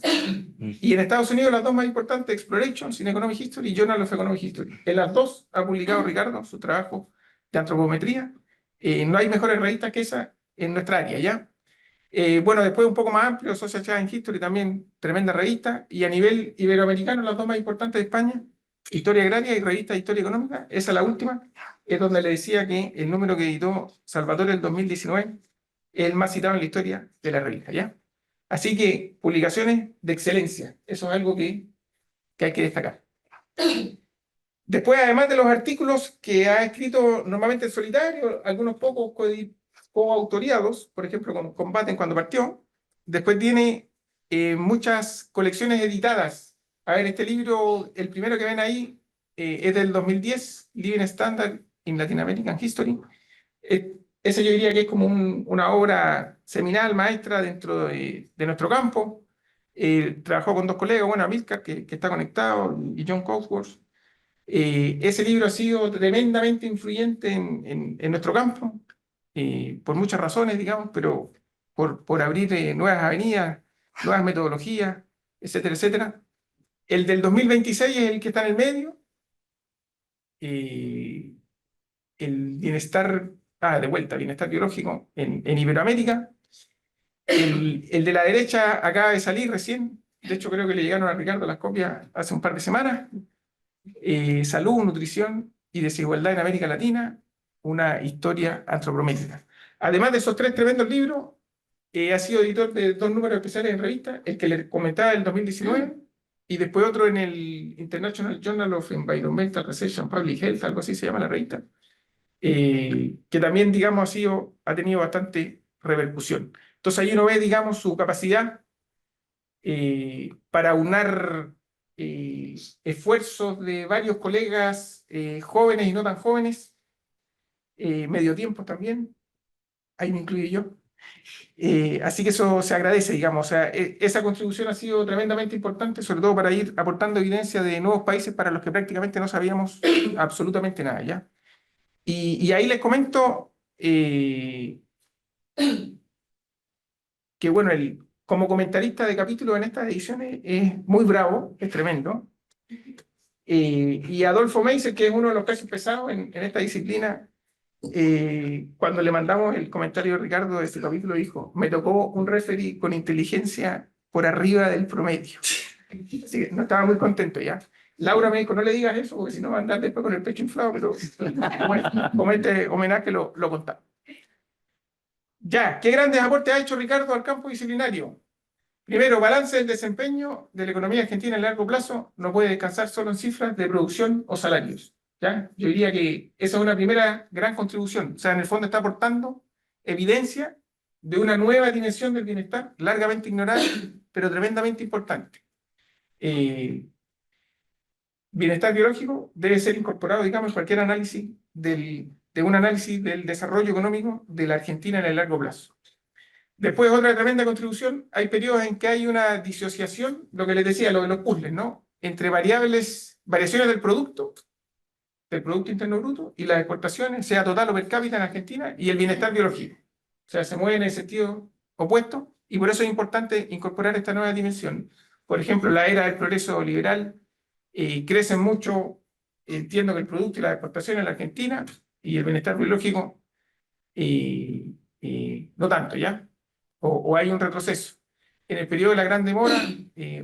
Speaker 3: Y en Estados Unidos las dos más importantes, Exploration, in Economic History y Journal of Economic History. En las dos ha publicado Ricardo su trabajo de antropometría. No hay mejores revistas que esa en nuestra área, ¿ya? Bueno, después un poco más amplio, Social Science History también, tremenda revista. Y a nivel iberoamericano, las dos más importantes de España, Historia Agraria y Revista de Historia Económica, esa es la última, es donde le decía que el número que editó Salvatore en 2019 es el más citado en la historia de la revista, ¿ya? Así que publicaciones de excelencia, eso es algo que hay que destacar. Después, además de los artículos que ha escrito normalmente en solitario, algunos pocos coautoriados, por ejemplo, con Combaten cuando partió, después tiene muchas colecciones editadas. A ver, este libro, el primero que ven ahí, es del 2010, Living Standard in Latin American History. Ese yo diría que es como una obra seminal, maestra dentro de nuestro campo. Trabajó con 2 colegas, bueno, Amilcar, que está conectado, y John Cogsworth. Ese libro ha sido tremendamente influyente en nuestro campo, por muchas razones, digamos, pero por abrir nuevas avenidas, nuevas metodologías, etcétera, etcétera. El del 2026 es el que está en el medio. El bienestar, de vuelta, bienestar biológico en Iberoamérica. El de la derecha acaba de salir recién, de hecho creo que le llegaron a Ricardo las copias hace un par de semanas. Salud, nutrición y desigualdad en América Latina, una historia antropométrica. Además de esos tres tremendos libros, ha sido editor de 2 números especiales en revista, el que les comentaba en el 2019, y después otro en el International Journal of Environmental Research and Public Health, algo así se llama la revista, que también, digamos, ha tenido bastante repercusión. Entonces ahí uno ve, digamos, su capacidad para unar esfuerzos de varios colegas jóvenes y no tan jóvenes, medio tiempo también, ahí me incluyo yo. Así que eso se agradece, digamos. O sea, esa contribución ha sido tremendamente importante, sobre todo para ir aportando evidencia de nuevos países para los que prácticamente no sabíamos absolutamente nada, ¿ya? Y ahí les comento que, bueno, como comentarista de capítulos en estas ediciones es muy bravo, es tremendo. Y Adolfo Meiser, que es uno de los pesos pesados en esta disciplina, cuando le mandamos el comentario de Ricardo de este capítulo, dijo: me tocó un referee con inteligencia por arriba del promedio. Así que no estaba muy contento ya. Laura me dijo: no le digas eso, porque si no va a andar después con el pecho inflado, pero como este homenaje lo contamos. Ya, ¿qué grandes aportes ha hecho Ricardo al campo disciplinario? Primero, balance del desempeño de la economía argentina en largo plazo no puede descansar solo en cifras de producción o salarios. ¿Ya? Yo diría que esa es una primera gran contribución. O sea, en el fondo está aportando evidencia de una nueva dimensión del bienestar, largamente ignorada, pero tremendamente importante. Bienestar biológico debe ser incorporado, digamos, en cualquier análisis de un análisis del desarrollo económico de la Argentina en el largo plazo. Después, otra tremenda contribución, hay periodos en que hay una disociación, lo que les decía, lo de los puzzles, ¿no? Entre variaciones del Producto Interno Bruto y las exportaciones, sea total o per cápita en Argentina, y el bienestar biológico. O sea, se mueven en el sentido opuesto, y por eso es importante incorporar esta nueva dimensión. Por ejemplo, la era del progreso liberal crecen mucho, entiendo que el producto y las exportaciones en la Argentina, y el bienestar biológico no tanto, ¿ya? O hay un retroceso. En el periodo de la Gran Demora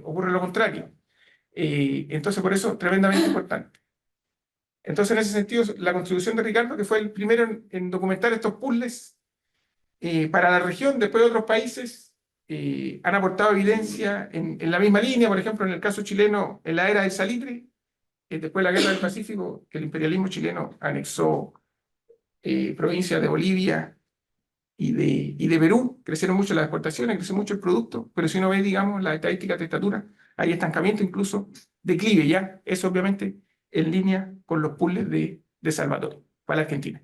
Speaker 3: ocurre lo contrario. Entonces, por eso, tremendamente importante. Entonces, en ese sentido, la contribución de Ricardo, que fue el primero en documentar estos puzzles para la región, después de otros países, han aportado evidencia en la misma línea. Por ejemplo, en el caso chileno, en la era del salitre, después de la Guerra del Pacífico, que el imperialismo chileno anexó provincias de Bolivia y de Perú, crecieron mucho las exportaciones, creció mucho el producto, pero si uno ve, digamos, las estadísticas de estatura, hay estancamiento, incluso declive, ¿ya? Eso obviamente en línea con los puzzles de Salvatore para la Argentina.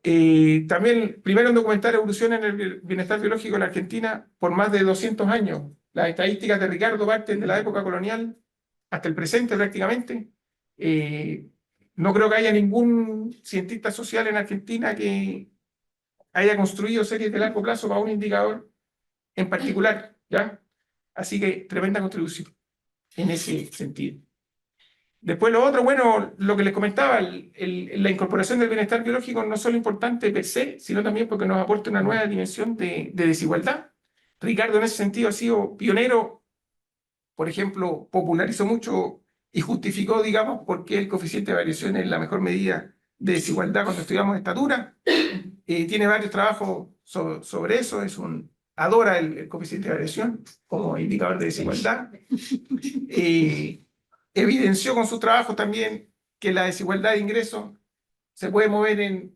Speaker 3: También, primero en documentar evolución en el bienestar biológico de la Argentina por más de 200 años. Las estadísticas de Ricardo parten de la época colonial hasta el presente prácticamente. No creo que haya ningún cientista social en Argentina que haya construido series de largo plazo para un indicador en particular, ¿ya? Así que tremenda contribución en ese sentido. Después lo otro, bueno, lo que les comentaba, la incorporación del bienestar biológico no solo importante per se, sino también porque nos aporta una nueva dimensión de desigualdad. Ricardo en ese sentido ha sido pionero, por ejemplo, popularizó mucho y justificó, digamos, por qué el coeficiente de variación es la mejor medida de desigualdad cuando estudiamos estatura. Tiene varios trabajos sobre eso, adora el coeficiente de variación como indicador de desigualdad. Evidenció con su trabajo también que la desigualdad de ingresos se puede mover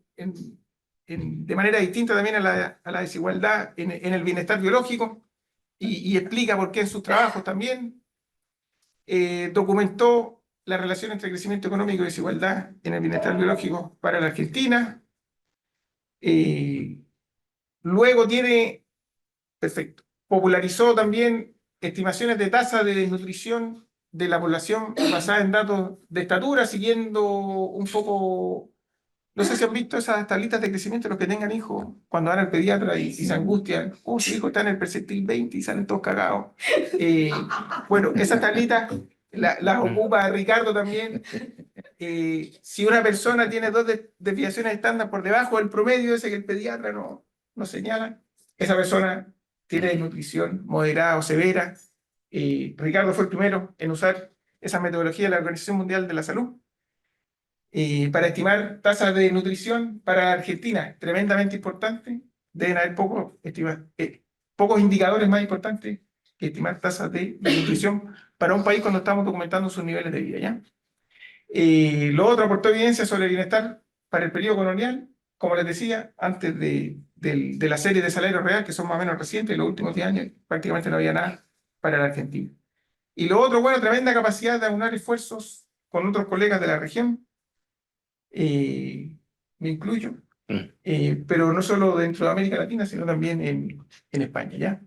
Speaker 3: de manera distinta también a la desigualdad en el bienestar biológico, y explica por qué en sus trabajos también. Documentó la relación entre crecimiento económico y desigualdad en el bienestar biológico para la Argentina. Luego popularizó también estimaciones de tasa de desnutrición de la población basada en datos de estatura, siguiendo un poco, no sé si han visto esas tablitas de crecimiento, los que tengan hijos, cuando van al pediatra y se angustian: su hijo está en el percentil 20 y salen todos cagados. Bueno, esas tablitas las ocupa Ricardo también. Si una persona tiene dos desviaciones estándar por debajo del promedio ese que el pediatra no señala, esa persona tiene desnutrición moderada o severa. Ricardo fue el primero en usar esa metodología de la Organización Mundial de la Salud para estimar tasas de nutrición para Argentina, tremendamente importante. Deben haber pocos indicadores más importantes que estimar tasas de nutrición para un país cuando estamos documentando sus niveles de vida, ¿ya? Lo otro aportó evidencia sobre el bienestar para el periodo colonial, como les decía, antes de la serie de salarios real, que son más o menos recientes, en los últimos 10 años prácticamente no había nada para la Argentina. Y lo otro, bueno, tremenda capacidad de aunar esfuerzos con otros colegas de la región, me incluyo, pero no solo dentro de América Latina, sino también en España, ¿ya?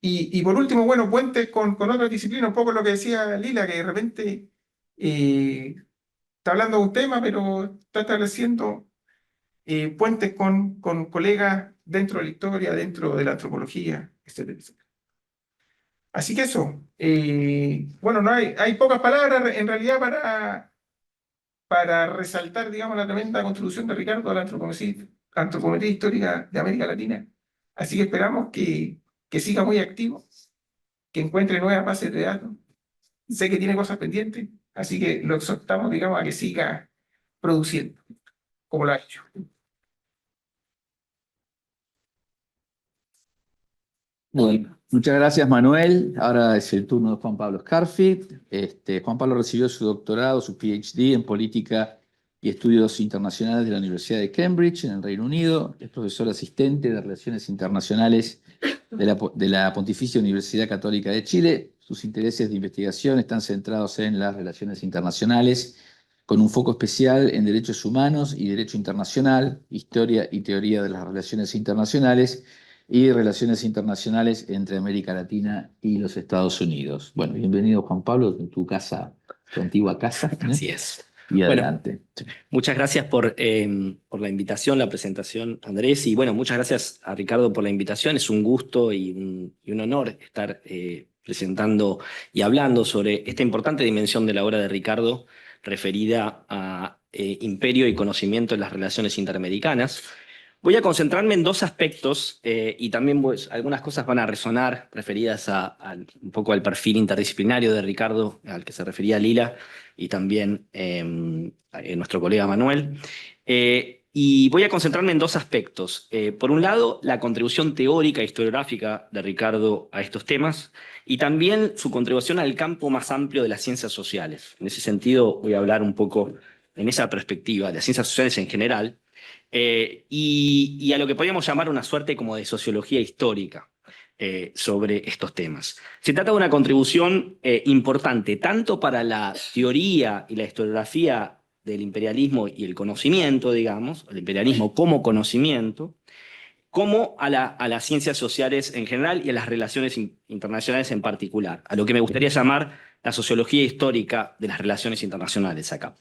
Speaker 3: Y por último, bueno, puentes con otras disciplinas, un poco lo que decía Lila, que de repente está hablando de un tema, pero está estableciendo puentes con colegas dentro de la historia, dentro de la antropología, etcétera, etcétera. Así que eso, bueno, no hay pocas palabras en realidad para resaltar, digamos, la tremenda contribución de Ricardo a la antropometría histórica de América Latina. Así que esperamos que siga muy activo, que encuentre nuevas bases de datos. Sé que tiene cosas pendientes, así que lo exhortamos, digamos, a que siga produciendo, como lo ha hecho.
Speaker 1: Bueno, muchas gracias, Manuel. Ahora es el turno de Juan Pablo Scarfi. Juan Pablo recibió su doctorado, su PhD en Política y Estudios Internacionales de la Universidad de Cambridge, en el Reino Unido. Es profesor asistente de Relaciones Internacionales de la Pontificia Universidad Católica de Chile. Sus intereses de investigación están centrados en las relaciones internacionales, con un foco especial en derechos humanos y derecho internacional, historia y teoría de las relaciones internacionales, y relaciones internacionales entre América Latina y los Estados Unidos. Bueno, bienvenido, Juan Pablo, en tu casa, tu antigua casa.
Speaker 4: Así es.
Speaker 1: Y adelante.
Speaker 4: Bueno, muchas gracias por la invitación, la presentación, Andrés, y bueno, muchas gracias a Ricardo por la invitación. Es un gusto y un honor estar presentando y hablando sobre esta importante dimensión de la obra de Ricardo referida a imperio y conocimiento en las relaciones interamericanas. Voy a concentrarme en dos aspectos y también algunas cosas van a resonar referidas un poco al perfil interdisciplinario de Ricardo, al que se refería Lila, y también nuestro colega Manuel. Y voy a concentrarme en dos aspectos. Por un lado, la contribución teórica e historiográfica de Ricardo a estos temas y también su contribución al campo más amplio de las ciencias sociales. En ese sentido, voy a hablar un poco en esa perspectiva de las ciencias sociales en general, y a lo que podríamos llamar una suerte como de sociología histórica sobre estos temas. Se trata de una contribución importante tanto para la teoría y la historiografía del imperialismo y el conocimiento, digamos, el imperialismo como conocimiento, como a las ciencias sociales en general y a las relaciones internacionales en particular, a lo que me gustaría llamar la sociología histórica de las relaciones internacionales acá.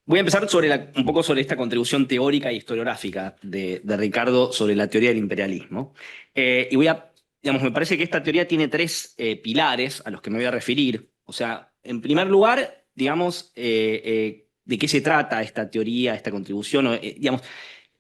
Speaker 4: Voy a empezar un poco sobre esta contribución teórica y historiográfica de Ricardo sobre la teoría del imperialismo. Y digamos, me parece que esta teoría tiene tres pilares a los que me voy a referir. O sea, en primer lugar, digamos, de qué se trata esta teoría, esta contribución, digamos,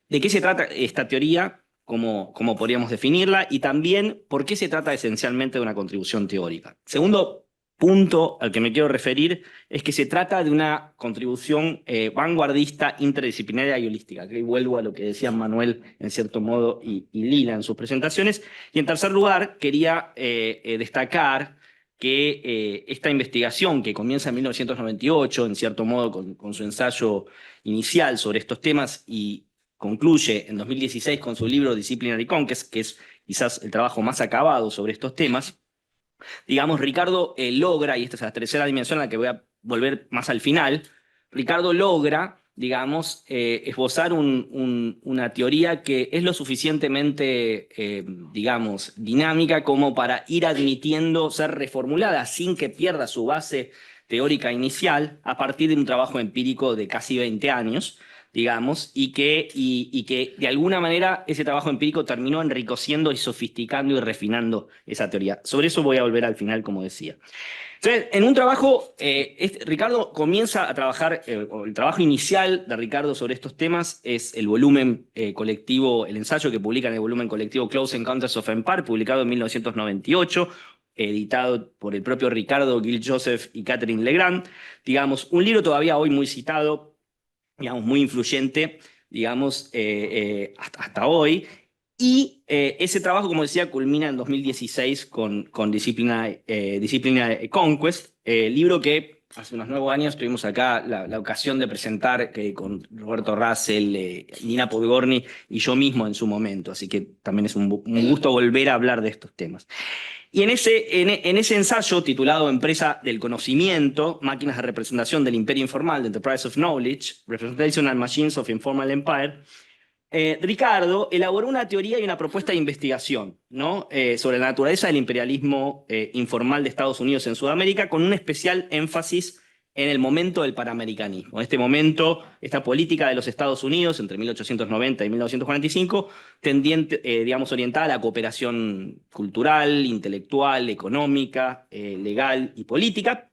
Speaker 4: de qué se trata esta teoría, cómo podríamos definirla, y también por qué se trata esencialmente de una contribución teórica. Segundo punto al que me quiero referir es que se trata de una contribución vanguardista, interdisciplinaria y holística. Aquí vuelvo a lo que decían Manuel, en cierto modo, y Lila en sus presentaciones. Y en tercer lugar, quería destacar que esta investigación, que comienza en 1998, en cierto modo, con su ensayo inicial sobre estos temas y concluye en 2016 con su libro Disciplinary Conquest, que es quizás el trabajo más acabado sobre estos temas. Digamos, Ricardo logra, y esta es la tercera dimensión a la que voy a volver más al final, Ricardo logra, digamos, esbozar una teoría que es lo suficientemente, digamos, dinámica como para ir admitiendo ser reformulada sin que pierda su base teórica inicial a partir de un trabajo empírico de casi 20 años, digamos, y que de alguna manera ese trabajo empírico terminó enriqueciendo y sofisticando y refinando esa teoría. Sobre eso voy a volver al final, como decía. Entonces, en un trabajo, Ricardo comienza a trabajar, o el trabajo inicial de Ricardo sobre estos temas es el volumen colectivo, el ensayo que publica en el volumen colectivo Close Encounters of Empire, publicado en 1998, editado por el propio Ricardo, Gil Joseph y Catherine Legrand. Digamos, un libro todavía hoy muy citado, digamos, muy influyente, digamos, hasta hoy. Y ese trabajo, como decía, culmina en 2016 con Disciplinary Conquest, libro que hace unos 9 años tuvimos acá la ocasión de presentar con Roberto Russell, Nina Podgorny y yo mismo en su momento. Así que también es un gusto volver a hablar de estos temas. Y en ese ensayo titulado Empresa del Conocimiento, Máquinas de Representación del Imperio Informal, The Enterprise of Knowledge, Representational Machines of Informal Empire, Ricardo elaboró una teoría y una propuesta de investigación, ¿no? Sobre la naturaleza del imperialismo informal de Estados Unidos en Sudamérica, con un especial énfasis en el momento del panamericanismo. En este momento, esta política de los Estados Unidos entre 1890 y 1945, tendiente, digamos, orientada a la cooperación cultural, intelectual, económica, legal y política,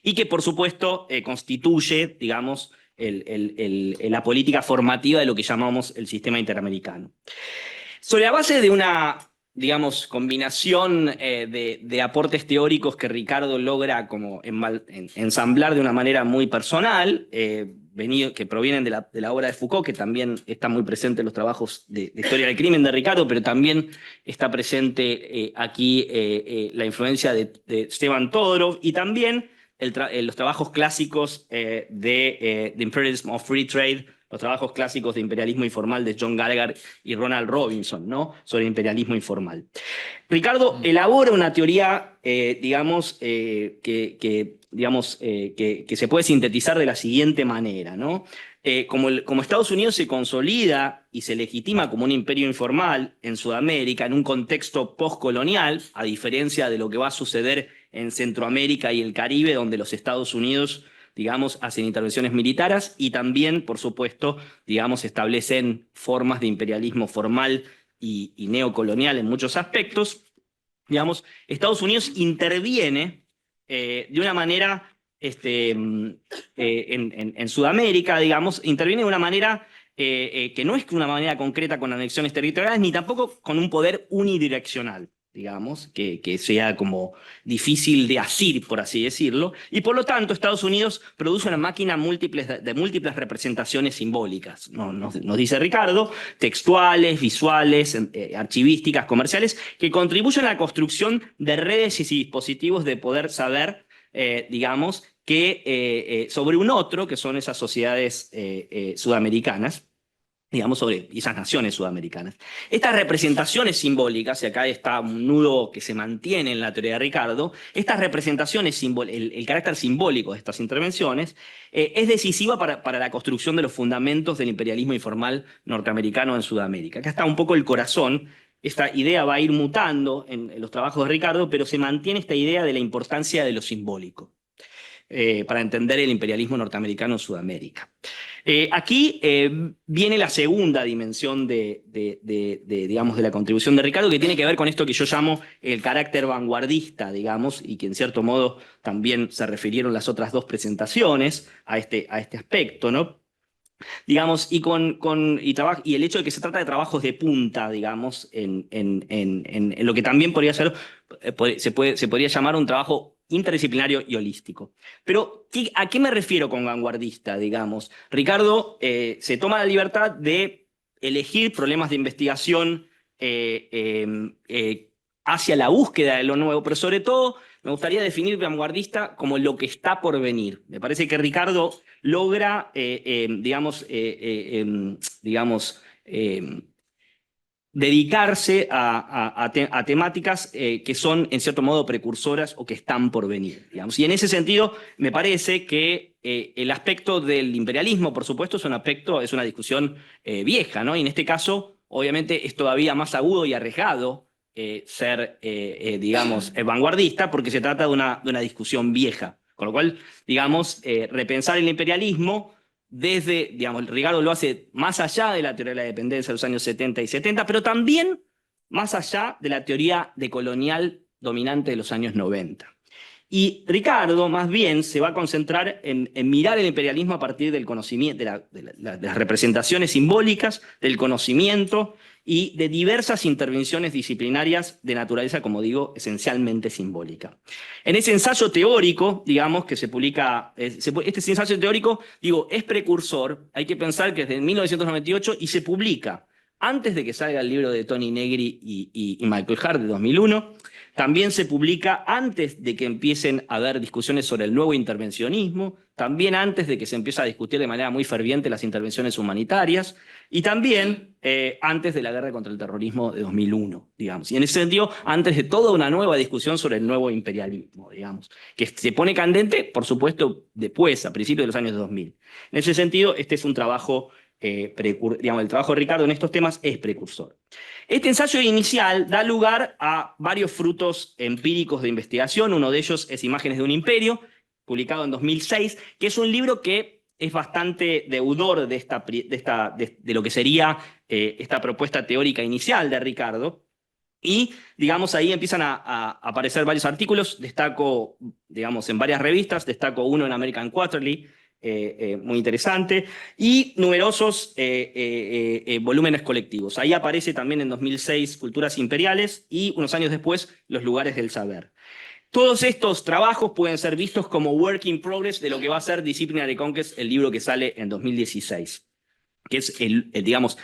Speaker 4: y que, por supuesto, constituye, digamos, la política formativa de lo que llamamos el sistema interamericano. Sobre la base de una, digamos, combinación de aportes teóricos que Ricardo logra como ensamblar de una manera muy personal, que provienen de la obra de Foucault, que también está muy presente en los trabajos de historia del crimen de Ricardo, pero también está presente aquí la influencia de Stefan Todorov, y también los trabajos clásicos de The Imperialism of Free Trade, los trabajos clásicos de imperialismo informal de John Gallagher y Ronald Robinson, ¿no? Sobre imperialismo informal. Ricardo elabora una teoría, digamos, que se puede sintetizar de la siguiente manera, ¿no? Como Estados Unidos se consolida y se legitima como un imperio informal en Sudamérica, en un contexto postcolonial, a diferencia de lo que va a suceder en Centroamérica y el Caribe, donde los Estados Unidos, digamos, hacen intervenciones militares y también, por supuesto, digamos, establecen formas de imperialismo formal y neocolonial en muchos aspectos. Digamos, Estados Unidos interviene de una manera en Sudamérica, digamos, interviene de una manera que no es una manera concreta con anexiones territoriales, ni tampoco con un poder unidireccional, digamos, que sea como difícil de asir, por así decirlo, y por lo tanto Estados Unidos produce una máquina de múltiples representaciones simbólicas, nos dice Ricardo, textuales, visuales, archivísticas, comerciales, que contribuyen a la construcción de redes y dispositivos de poder saber, digamos, que sobre un otro, que son esas sociedades sudamericanas, digamos, sobre esas naciones sudamericanas. Estas representaciones simbólicas, y acá está un nudo que se mantiene en la teoría de Ricardo, estas representaciones, el carácter simbólico de estas intervenciones, es decisiva para la construcción de los fundamentos del imperialismo informal norteamericano en Sudamérica. Acá está un poco el corazón. Esta idea va a ir mutando en los trabajos de Ricardo, pero se mantiene esta idea de la importancia de lo simbólico para entender el imperialismo norteamericano en Sudamérica. Aquí viene la segunda dimensión digamos, de la contribución de Ricardo, que tiene que ver con esto que yo llamo el carácter vanguardista, digamos, y que en cierto modo también se refirieron las otras dos presentaciones a este aspecto, ¿no? Digamos, y el hecho de que se trata de trabajos de punta, digamos, en lo que también podría ser, se podría llamar un trabajo interdisciplinario y holístico. Pero, ¿a qué me refiero con vanguardista, digamos? Ricardo se toma la libertad de elegir problemas de investigación hacia la búsqueda de lo nuevo, pero sobre todo me gustaría definir vanguardista como lo que está por venir. Me parece que Ricardo logra, dedicarse a temáticas que son, en cierto modo, precursoras o que están por venir, digamos. Y en ese sentido, me parece que el aspecto del imperialismo, por supuesto, es una discusión vieja, ¿no? Y en este caso, obviamente, es todavía más agudo y arriesgado ser, digamos, vanguardista, porque se trata de una discusión vieja. Con lo cual, digamos, repensar el imperialismo desde, digamos, Ricardo lo hace más allá de la teoría de la dependencia de los años 70 y 70, pero también más allá de la teoría decolonial dominante de los años 90. Y Ricardo, más bien, se va a concentrar en mirar el imperialismo a partir del conocimiento, de las representaciones simbólicas, del conocimiento y de diversas intervenciones disciplinarias de naturaleza, como digo, esencialmente simbólica. En ese ensayo teórico, digamos, que se publica, este ensayo teórico, digo, es precursor, hay que pensar que es de 1998 y se publica antes de que salga el libro de Tony Negri y Michael Hart de 2001. También se publica antes de que empiecen a haber discusiones sobre el nuevo intervencionismo, también antes de que se empiece a discutir de manera muy ferviente las intervenciones humanitarias, y también antes de la guerra contra el terrorismo de 2001, digamos. Y en ese sentido, antes de toda una nueva discusión sobre el nuevo imperialismo, digamos, que se pone candente, por supuesto, después, a principios de los años 2000. En ese sentido, este es un trabajo, digamos, el trabajo de Ricardo en estos temas es precursor. Este ensayo inicial da lugar a varios frutos empíricos de investigación. Uno de ellos es Imágenes de un imperio, publicado en 2006, que es un libro que es bastante deudor de lo que sería esta propuesta teórica inicial de Ricardo. Y, digamos, ahí empiezan a aparecer varios artículos. Destaco, digamos, en varias revistas, destaco uno en American Quarterly, muy interesante, y numerosos volúmenes colectivos. Ahí aparece también en 2006 Culturas Imperiales y unos años después Los Lugares del Saber. Todos estos trabajos pueden ser vistos como work in progress de lo que va a ser Disciplinary Conquest, el libro que sale en 2016, que es digamos,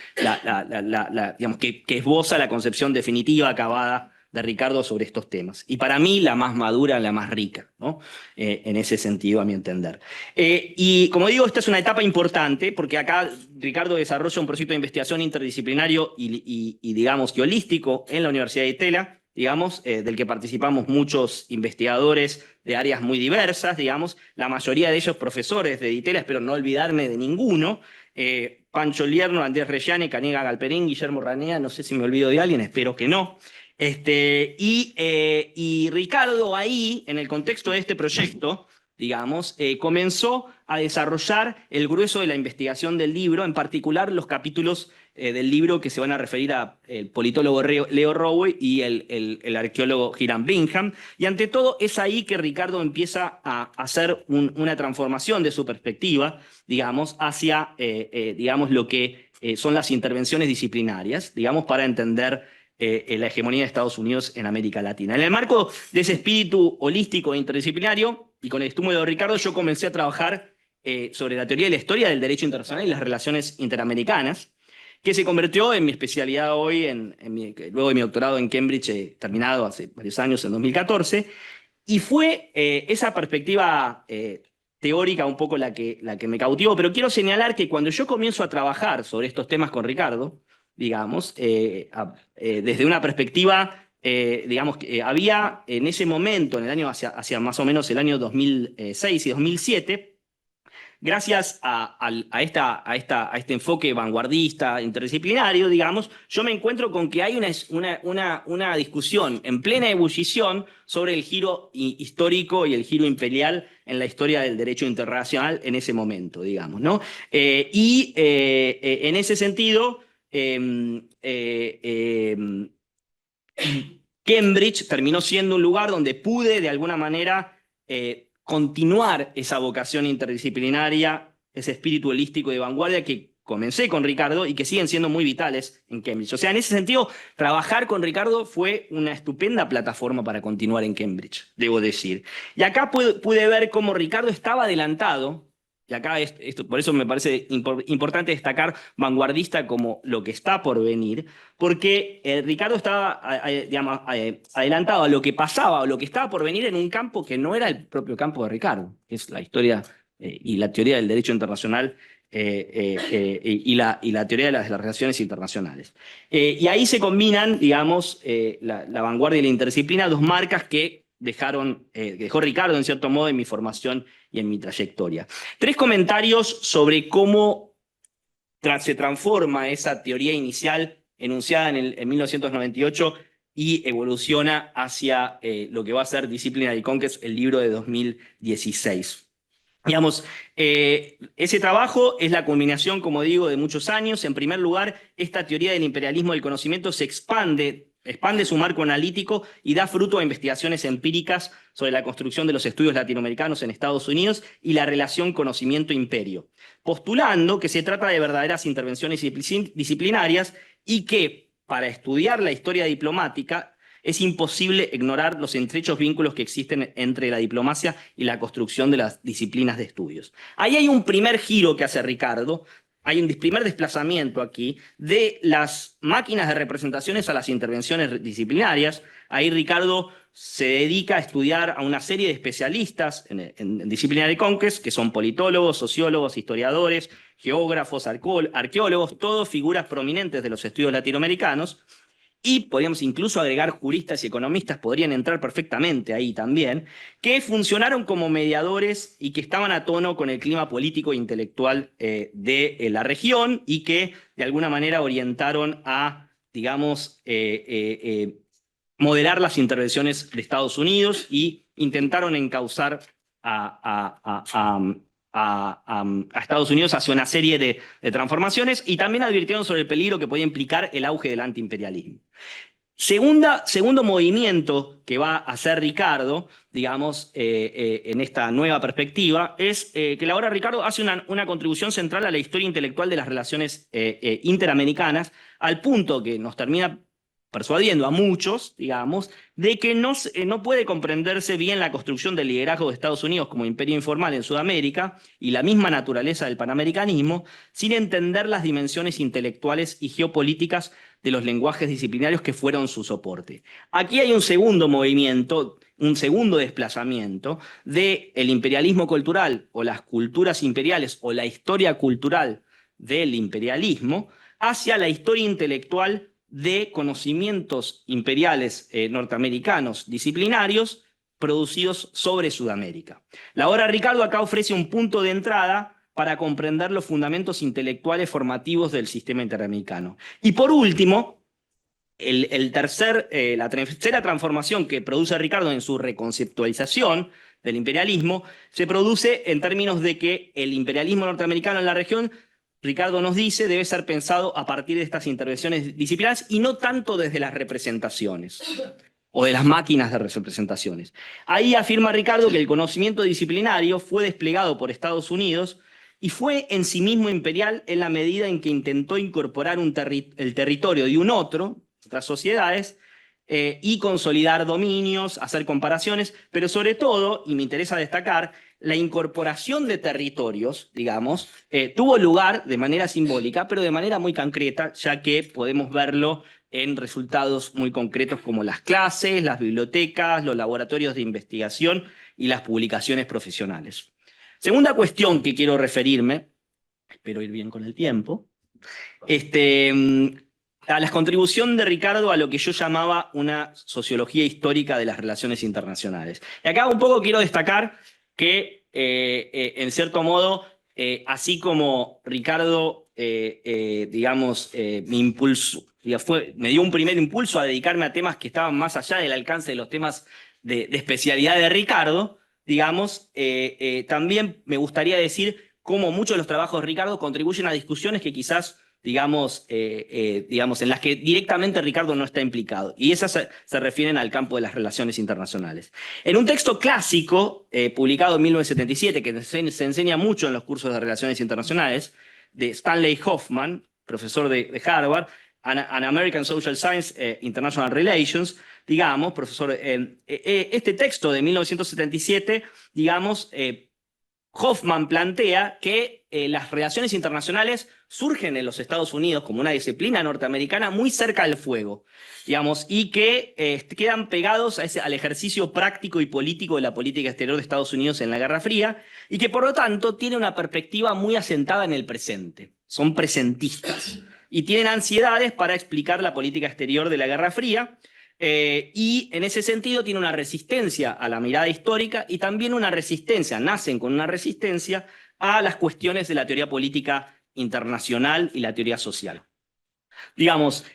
Speaker 4: digamos que esboza la concepción definitiva, acabada, de Ricardo sobre estos temas. Y para mí la más madura, la más rica, ¿no? En ese sentido, a mi entender. Y como digo, esta es una etapa importante, porque acá Ricardo desarrolla un proyecto de investigación interdisciplinario y digamos, y holístico en la Universidad de Itela, digamos, del que participamos muchos investigadores de áreas muy diversas, digamos, la mayoría de ellos profesores de Itela, espero no olvidarme de ninguno, Pancho Lierno, Andrés Rellane, Canega Galperín, Guillermo Ranea, no sé si me olvido de alguien, espero que no. Y Ricardo ahí, en el contexto de este proyecto, digamos, comenzó a desarrollar el grueso de la investigación del libro, en particular los capítulos del libro que se van a referir al politólogo Leo Rowe y el arqueólogo Hiram Bingham. Y ante todo es ahí que Ricardo empieza a hacer una transformación de su perspectiva, digamos, hacia digamos, lo que son las intervenciones disciplinarias, digamos, para entender la hegemonía de Estados Unidos en América Latina. En el marco de ese espíritu holístico e interdisciplinario, y con el estímulo de Ricardo, yo comencé a trabajar sobre la teoría de la historia del derecho internacional y las relaciones interamericanas, que se convirtió en mi especialidad hoy, luego de mi doctorado en Cambridge, terminado hace varios años, en 2014, y fue esa perspectiva teórica un poco la que me cautivó, pero quiero señalar que cuando yo comienzo a trabajar sobre estos temas con Ricardo, digamos, desde una perspectiva, digamos, que había en ese momento, en el año hacia más o menos el año 2006 y 2007, gracias a este enfoque vanguardista, interdisciplinario, digamos, yo me encuentro con que hay una discusión en plena ebullición sobre el giro histórico y el giro imperial en la historia del derecho internacional en ese momento, digamos, ¿no? En ese sentido, Cambridge terminó siendo un lugar donde pude de alguna manera continuar esa vocación interdisciplinaria, ese espíritu holístico de vanguardia que comencé con Ricardo y que siguen siendo muy vitales en Cambridge. O sea, en ese sentido, trabajar con Ricardo fue una estupenda plataforma para continuar en Cambridge, debo decir. Y acá pude ver cómo Ricardo estaba adelantado. Y acá, por eso me parece importante destacar vanguardista como lo que está por venir, porque Ricardo estaba digamos, adelantado a lo que pasaba o lo que estaba por venir en un campo que no era el propio campo de Ricardo, que es la historia y la teoría del derecho internacional y la teoría de las relaciones internacionales. Y ahí se combinan, digamos, la vanguardia y la interdisciplina, dos marcas que dejó Ricardo, en cierto modo, en mi formación y en mi trayectoria. 3 comentarios sobre cómo se transforma esa teoría inicial enunciada en 1998 y evoluciona hacia lo que va a ser Disciplinary Conquest, el libro de 2016. Digamos, ese trabajo es la culminación, como digo, de muchos años. En primer lugar, esta teoría del imperialismo del conocimiento se expande su marco analítico y da fruto a investigaciones empíricas sobre la construcción de los estudios latinoamericanos en Estados Unidos y la relación conocimiento-imperio, postulando que se trata de verdaderas intervenciones disciplinarias y que, para estudiar la historia diplomática, es imposible ignorar los estrechos vínculos que existen entre la diplomacia y la construcción de las disciplinas de estudios. Ahí hay un primer giro que hace Ricardo, hay un primer desplazamiento aquí de las máquinas de representaciones a las intervenciones disciplinarias. Ahí Ricardo se dedica a estudiar a una serie de especialistas en disciplinary conquest, que son politólogos, sociólogos, historiadores, geógrafos, arqueólogos, todos figuras prominentes de los estudios latinoamericanos. Y podríamos incluso agregar juristas y economistas, podrían entrar perfectamente ahí también, que funcionaron como mediadores y que estaban a tono con el clima político e intelectual de la región y que de alguna manera orientaron a, digamos, moderar las intervenciones de Estados Unidos y intentaron encauzar a Estados Unidos hacia una serie de transformaciones y también advirtieron sobre el peligro que podía implicar el auge del antiimperialismo. Segundo movimiento que va a hacer Ricardo, digamos, en esta nueva perspectiva, es que la obra de Ricardo hace una contribución central a la historia intelectual de las relaciones interamericanas, al punto que nos termina persuadiendo a muchos, digamos, de que no puede comprenderse bien la construcción del liderazgo de Estados Unidos como imperio informal en Sudamérica y la misma naturaleza del panamericanismo sin entender las dimensiones intelectuales y geopolíticas de los lenguajes disciplinarios que fueron su soporte. Aquí hay un segundo movimiento, un segundo desplazamiento del imperialismo cultural o las culturas imperiales o la historia cultural del imperialismo hacia la historia intelectual de conocimientos imperiales norteamericanos disciplinarios producidos sobre Sudamérica. La obra de Ricardo acá ofrece un punto de entrada para comprender los fundamentos intelectuales formativos del sistema interamericano. Y por último, la tercera transformación que produce Ricardo en su reconceptualización del imperialismo se produce en términos de que el imperialismo norteamericano en la región, Ricardo nos dice, debe ser pensado a partir de estas intervenciones disciplinarias y no tanto desde las representaciones o de las máquinas de representaciones. Ahí afirma Ricardo que el conocimiento disciplinario fue desplegado por Estados Unidos y fue en sí mismo imperial en la medida en que intentó incorporar el territorio de un otras sociedades, y consolidar dominios, hacer comparaciones, pero sobre todo, y me interesa destacar, la incorporación de territorios, digamos, tuvo lugar de manera simbólica, pero de manera muy concreta, ya que podemos verlo en resultados muy concretos como las clases, las bibliotecas, los laboratorios de investigación y las publicaciones profesionales. Segunda cuestión que quiero referirme, espero ir bien con el tiempo, a la contribución de Ricardo a lo que yo llamaba una sociología histórica de las relaciones internacionales. Y acá un poco quiero destacar que, en cierto modo, así como Ricardo, digamos, me dio un primer impulso a dedicarme a temas que estaban más allá del alcance de los temas de especialidad de Ricardo, digamos, también me gustaría decir cómo muchos de los trabajos de Ricardo contribuyen a discusiones que quizás digamos, en las que directamente Ricardo no está implicado. Y esas se refieren al campo de las relaciones internacionales. En un texto clásico, publicado en 1977, que se enseña mucho en los cursos de relaciones internacionales, de Stanley Hoffman, profesor de Harvard, An American Social Science, International Relations, digamos, profesor, este texto de 1977, digamos, Hoffman plantea que las relaciones internacionales surgen en los Estados Unidos como una disciplina norteamericana muy cerca del fuego, digamos, y que quedan pegados al ejercicio práctico y político de la política exterior de Estados Unidos en la Guerra Fría, y que por lo tanto tiene una perspectiva muy asentada en el presente. Son presentistas y tienen ansiedades para explicar la política exterior de la Guerra Fría. Y en ese sentido tiene una resistencia a la mirada histórica y también una resistencia, nacen con una resistencia a las cuestiones de la teoría política internacional y la teoría social. Digamos,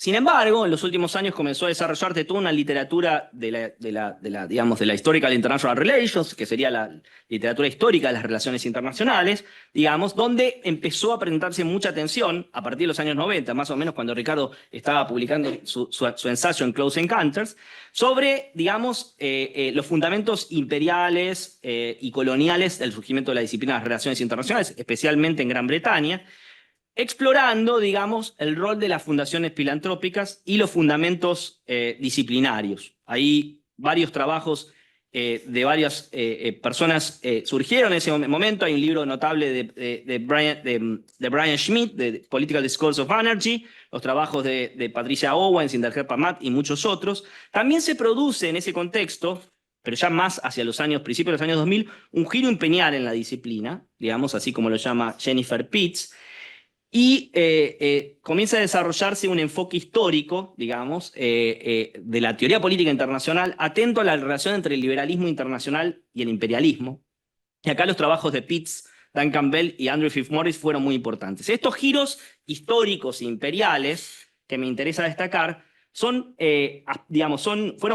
Speaker 4: Sin embargo, en los últimos años comenzó a desarrollarse toda una literatura digamos, de la Historical International Relations, que sería la literatura histórica de las relaciones internacionales, digamos, donde empezó a presentarse mucha atención a partir de los años 90, más o menos cuando Ricardo estaba publicando su ensayo en Close Encounters, sobre, digamos, los fundamentos imperiales y coloniales del surgimiento de la disciplina de las relaciones internacionales, especialmente en Gran Bretaña, explorando, digamos, el rol de las fundaciones filantrópicas y los fundamentos disciplinarios. Ahí varios trabajos de varias personas surgieron en ese momento. Hay un libro notable de Brian Schmidt, de Political Discourse of Energy, los trabajos de Patricia Owens, Inderher Pamat y muchos otros. También se produce en ese contexto, pero ya más hacia los años, principios de los años 2000, un giro imperial en la disciplina, digamos, así como lo llama Jennifer Pitts, y comienza a desarrollarse un enfoque histórico, digamos, de la teoría política internacional, atento a la relación entre el liberalismo internacional y el imperialismo. Y acá los trabajos de Pitts, Duncan Bell y Andrew Fitzmaurice fueron muy importantes. Estos giros históricos e imperiales, que me interesa destacar, fueron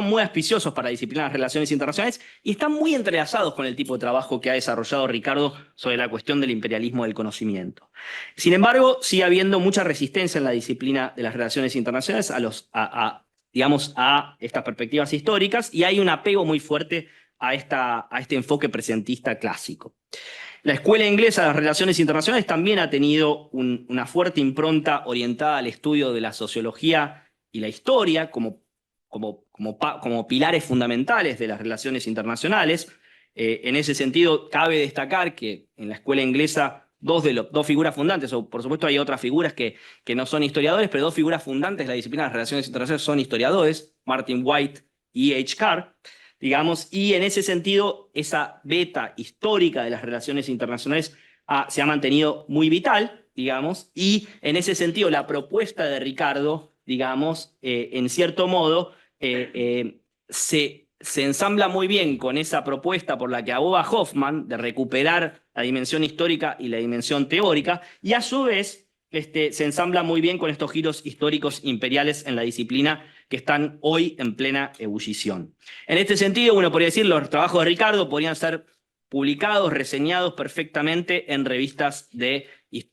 Speaker 4: muy auspiciosos para la disciplina de las relaciones internacionales y están muy entrelazados con el tipo de trabajo que ha desarrollado Ricardo sobre la cuestión del imperialismo del conocimiento. Sin embargo, sigue habiendo mucha resistencia en la disciplina de las relaciones internacionales a estas perspectivas históricas, y hay un apego muy fuerte a este enfoque presentista clásico. La escuela inglesa de las relaciones internacionales también ha tenido una fuerte impronta orientada al estudio de la sociología y la historia como pilares fundamentales de las relaciones internacionales. En ese sentido, cabe destacar que en la escuela inglesa dos figuras fundantes, o por supuesto hay otras figuras que no son historiadores, pero dos figuras fundantes de la disciplina de las relaciones internacionales son historiadores, Martin White y H. Carr, digamos, y en ese sentido esa beta histórica de las relaciones internacionales se ha mantenido muy vital, digamos, y en ese sentido la propuesta de Ricardo, digamos, en cierto modo, se ensambla muy bien con esa propuesta por la que aboga Hoffman de recuperar la dimensión histórica y la dimensión teórica, y a su vez se ensambla muy bien con estos giros históricos imperiales en la disciplina que están hoy en plena ebullición. En este sentido, uno podría decir, los trabajos de Ricardo podrían ser publicados, reseñados perfectamente en revistas de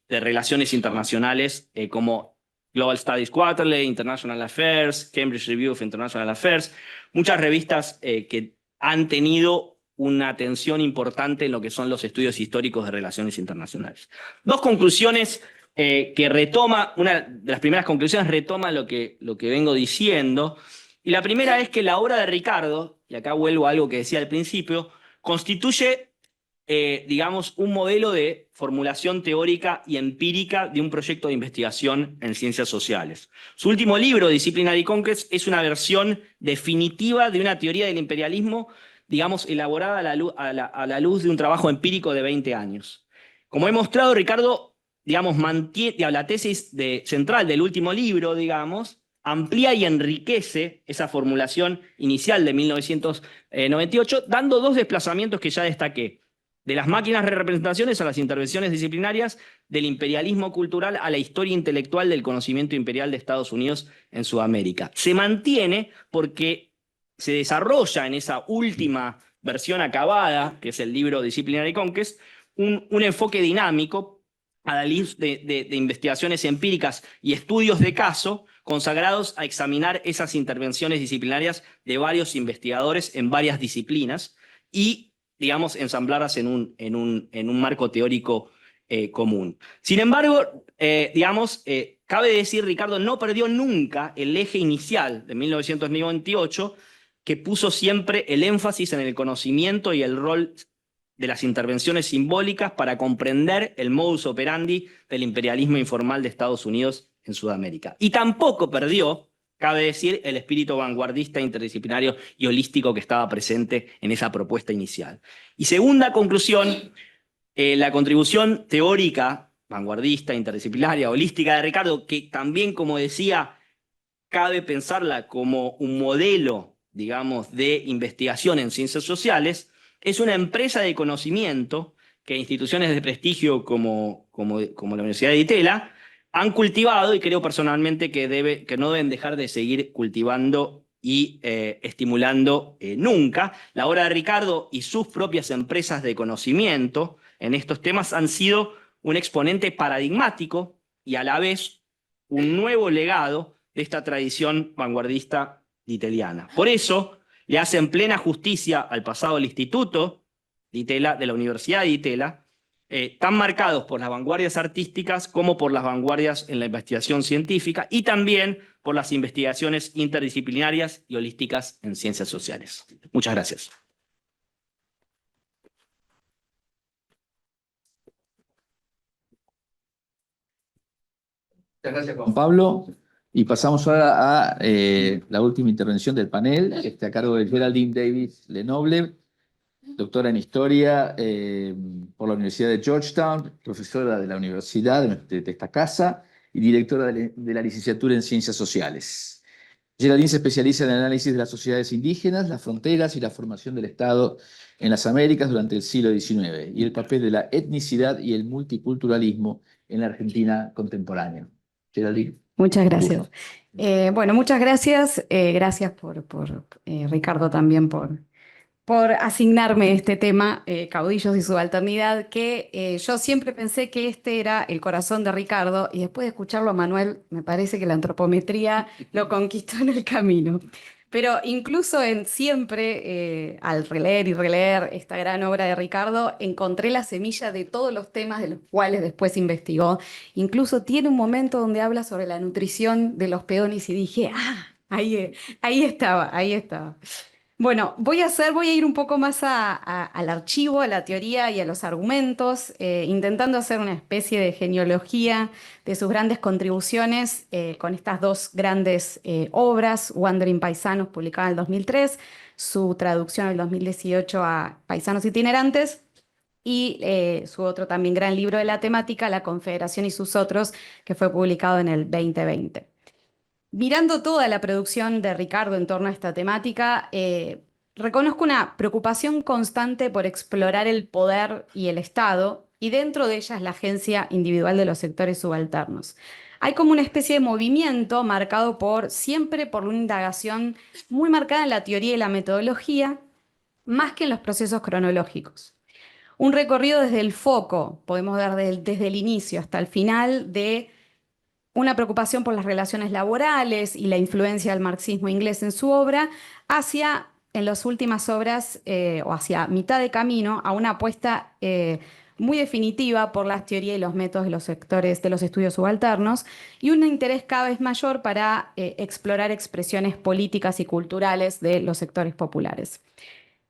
Speaker 4: relaciones internacionales como Global Studies Quarterly, International Affairs, Cambridge Review of International Affairs, muchas revistas que han tenido una atención importante en lo que son los estudios históricos de relaciones internacionales. Dos conclusiones que retoma, una de las primeras conclusiones retoma lo que vengo diciendo, y la primera es que la obra de Ricardo, y acá vuelvo a algo que decía al principio, constituye digamos, un modelo de formulación teórica y empírica de un proyecto de investigación en ciencias sociales. Su último libro, Disciplinary Conquest, es una versión definitiva de una teoría del imperialismo, digamos, elaborada a la luz de un trabajo empírico de 20 años. Como he mostrado, Ricardo, digamos, mantiene la tesis central del último libro, digamos, amplía y enriquece esa formulación inicial de 1998, dando dos desplazamientos que ya destaqué: de las máquinas de representaciones a las intervenciones disciplinarias, del imperialismo cultural a la historia intelectual del conocimiento imperial de Estados Unidos en Sudamérica. Se mantiene porque se desarrolla en esa última versión acabada, que es el libro Disciplinary Conquest, un enfoque dinámico a la luz de investigaciones empíricas y estudios de caso consagrados a examinar esas intervenciones disciplinarias de varios investigadores en varias disciplinas y, digamos, ensamblarlas en un marco teórico común. Sin embargo, cabe decir, Ricardo no perdió nunca el eje inicial de 1998, que puso siempre el énfasis en el conocimiento y el rol de las intervenciones simbólicas para comprender el modus operandi del imperialismo informal de Estados Unidos en Sudamérica. Y tampoco perdió, cabe decir, el espíritu vanguardista, interdisciplinario y holístico que estaba presente en esa propuesta inicial. Y segunda conclusión, la contribución teórica, vanguardista, interdisciplinaria, holística de Ricardo, que también, como decía, cabe pensarla como un modelo, digamos, de investigación en ciencias sociales, es una empresa de conocimiento que instituciones de prestigio como la Universidad de Itela han cultivado, y creo personalmente que no deben dejar de seguir cultivando y estimulando nunca. La obra de Ricardo y sus propias empresas de conocimiento en estos temas han sido un exponente paradigmático y a la vez un nuevo legado de esta tradición vanguardista italiana. Por eso le hacen plena justicia al pasado del Instituto de Itela, de la Universidad de Itela, tan marcados por las vanguardias artísticas como por las vanguardias en la investigación científica y también por las investigaciones interdisciplinarias y holísticas en ciencias sociales. Muchas gracias.
Speaker 1: Muchas gracias, Juan Pablo. Y pasamos ahora a la última intervención del panel, que está a cargo de Geraldine Davis Lenoble, doctora en Historia por la Universidad de Georgetown, profesora de la universidad de esta casa y directora de la licenciatura en Ciencias Sociales. Geraldine se especializa en el análisis de las sociedades indígenas, las fronteras y la formación del Estado en las Américas durante el siglo XIX y el papel de la etnicidad y el multiculturalismo en la Argentina contemporánea. Geraldine.
Speaker 5: Muchas gracias. Bueno, muchas gracias. Gracias por Ricardo también por asignarme este tema, caudillos y subalternidad, que yo siempre pensé que este era el corazón de Ricardo y después de escucharlo a Manuel, me parece que la antropometría lo conquistó en el camino. Pero incluso al releer y releer esta gran obra de Ricardo, encontré la semilla de todos los temas de los cuales después investigó. Incluso tiene un momento donde habla sobre la nutrición de los peones y dije, ahí estaba, ahí estaba. Bueno, voy a ir un poco más al archivo, a la teoría y a los argumentos, intentando hacer una especie de genealogía de sus grandes contribuciones con estas dos grandes obras, Wandering Paisanos, publicada en el 2003, su traducción en el 2018 a Paisanos Itinerantes, y su otro también gran libro de la temática, La Confederación y sus otros, que fue publicado en el 2020. Mirando toda la producción de Ricardo en torno a esta temática, reconozco una preocupación constante por explorar el poder y el Estado, y dentro de ellas la agencia individual de los sectores subalternos. Hay como una especie de movimiento marcado siempre por una indagación muy marcada en la teoría y la metodología, más que en los procesos cronológicos. Un recorrido desde el foco, podemos ver desde el inicio hasta el final, de una preocupación por las relaciones laborales y la influencia del marxismo inglés en su obra, hacia, en las últimas obras, o hacia mitad de camino, a una apuesta muy definitiva por las teorías y los métodos de los sectores de los estudios subalternos, y un interés cada vez mayor para explorar expresiones políticas y culturales de los sectores populares.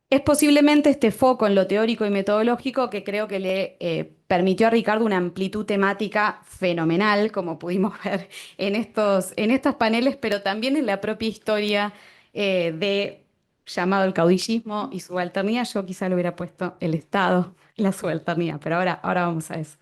Speaker 5: Es posiblemente este foco en lo teórico y metodológico que creo que le permitió a Ricardo una amplitud temática fenomenal, como pudimos ver en estos paneles, pero también en la propia historia llamado el caudillismo y subalternidad. Yo quizá le hubiera puesto el Estado, la subalternidad, pero ahora vamos a eso.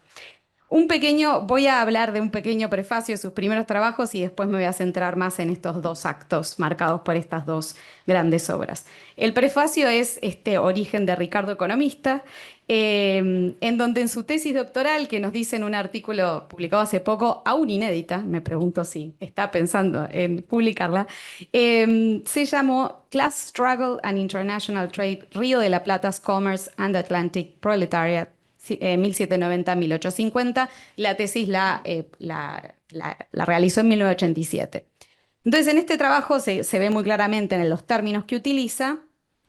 Speaker 5: Voy a hablar de un pequeño prefacio de sus primeros trabajos y después me voy a centrar más en estos dos actos marcados por estas dos grandes obras. El prefacio es este origen de Ricardo economista, en donde en su tesis doctoral, que nos dice en un artículo publicado hace poco, aún inédita, me pregunto si está pensando en publicarla, se llamó Class Struggle and International Trade, Río de la Plata's Commerce and Atlantic Proletariat, 1790-1850, la tesis la realizó en 1987. Entonces, en este trabajo se ve muy claramente en los términos que utiliza,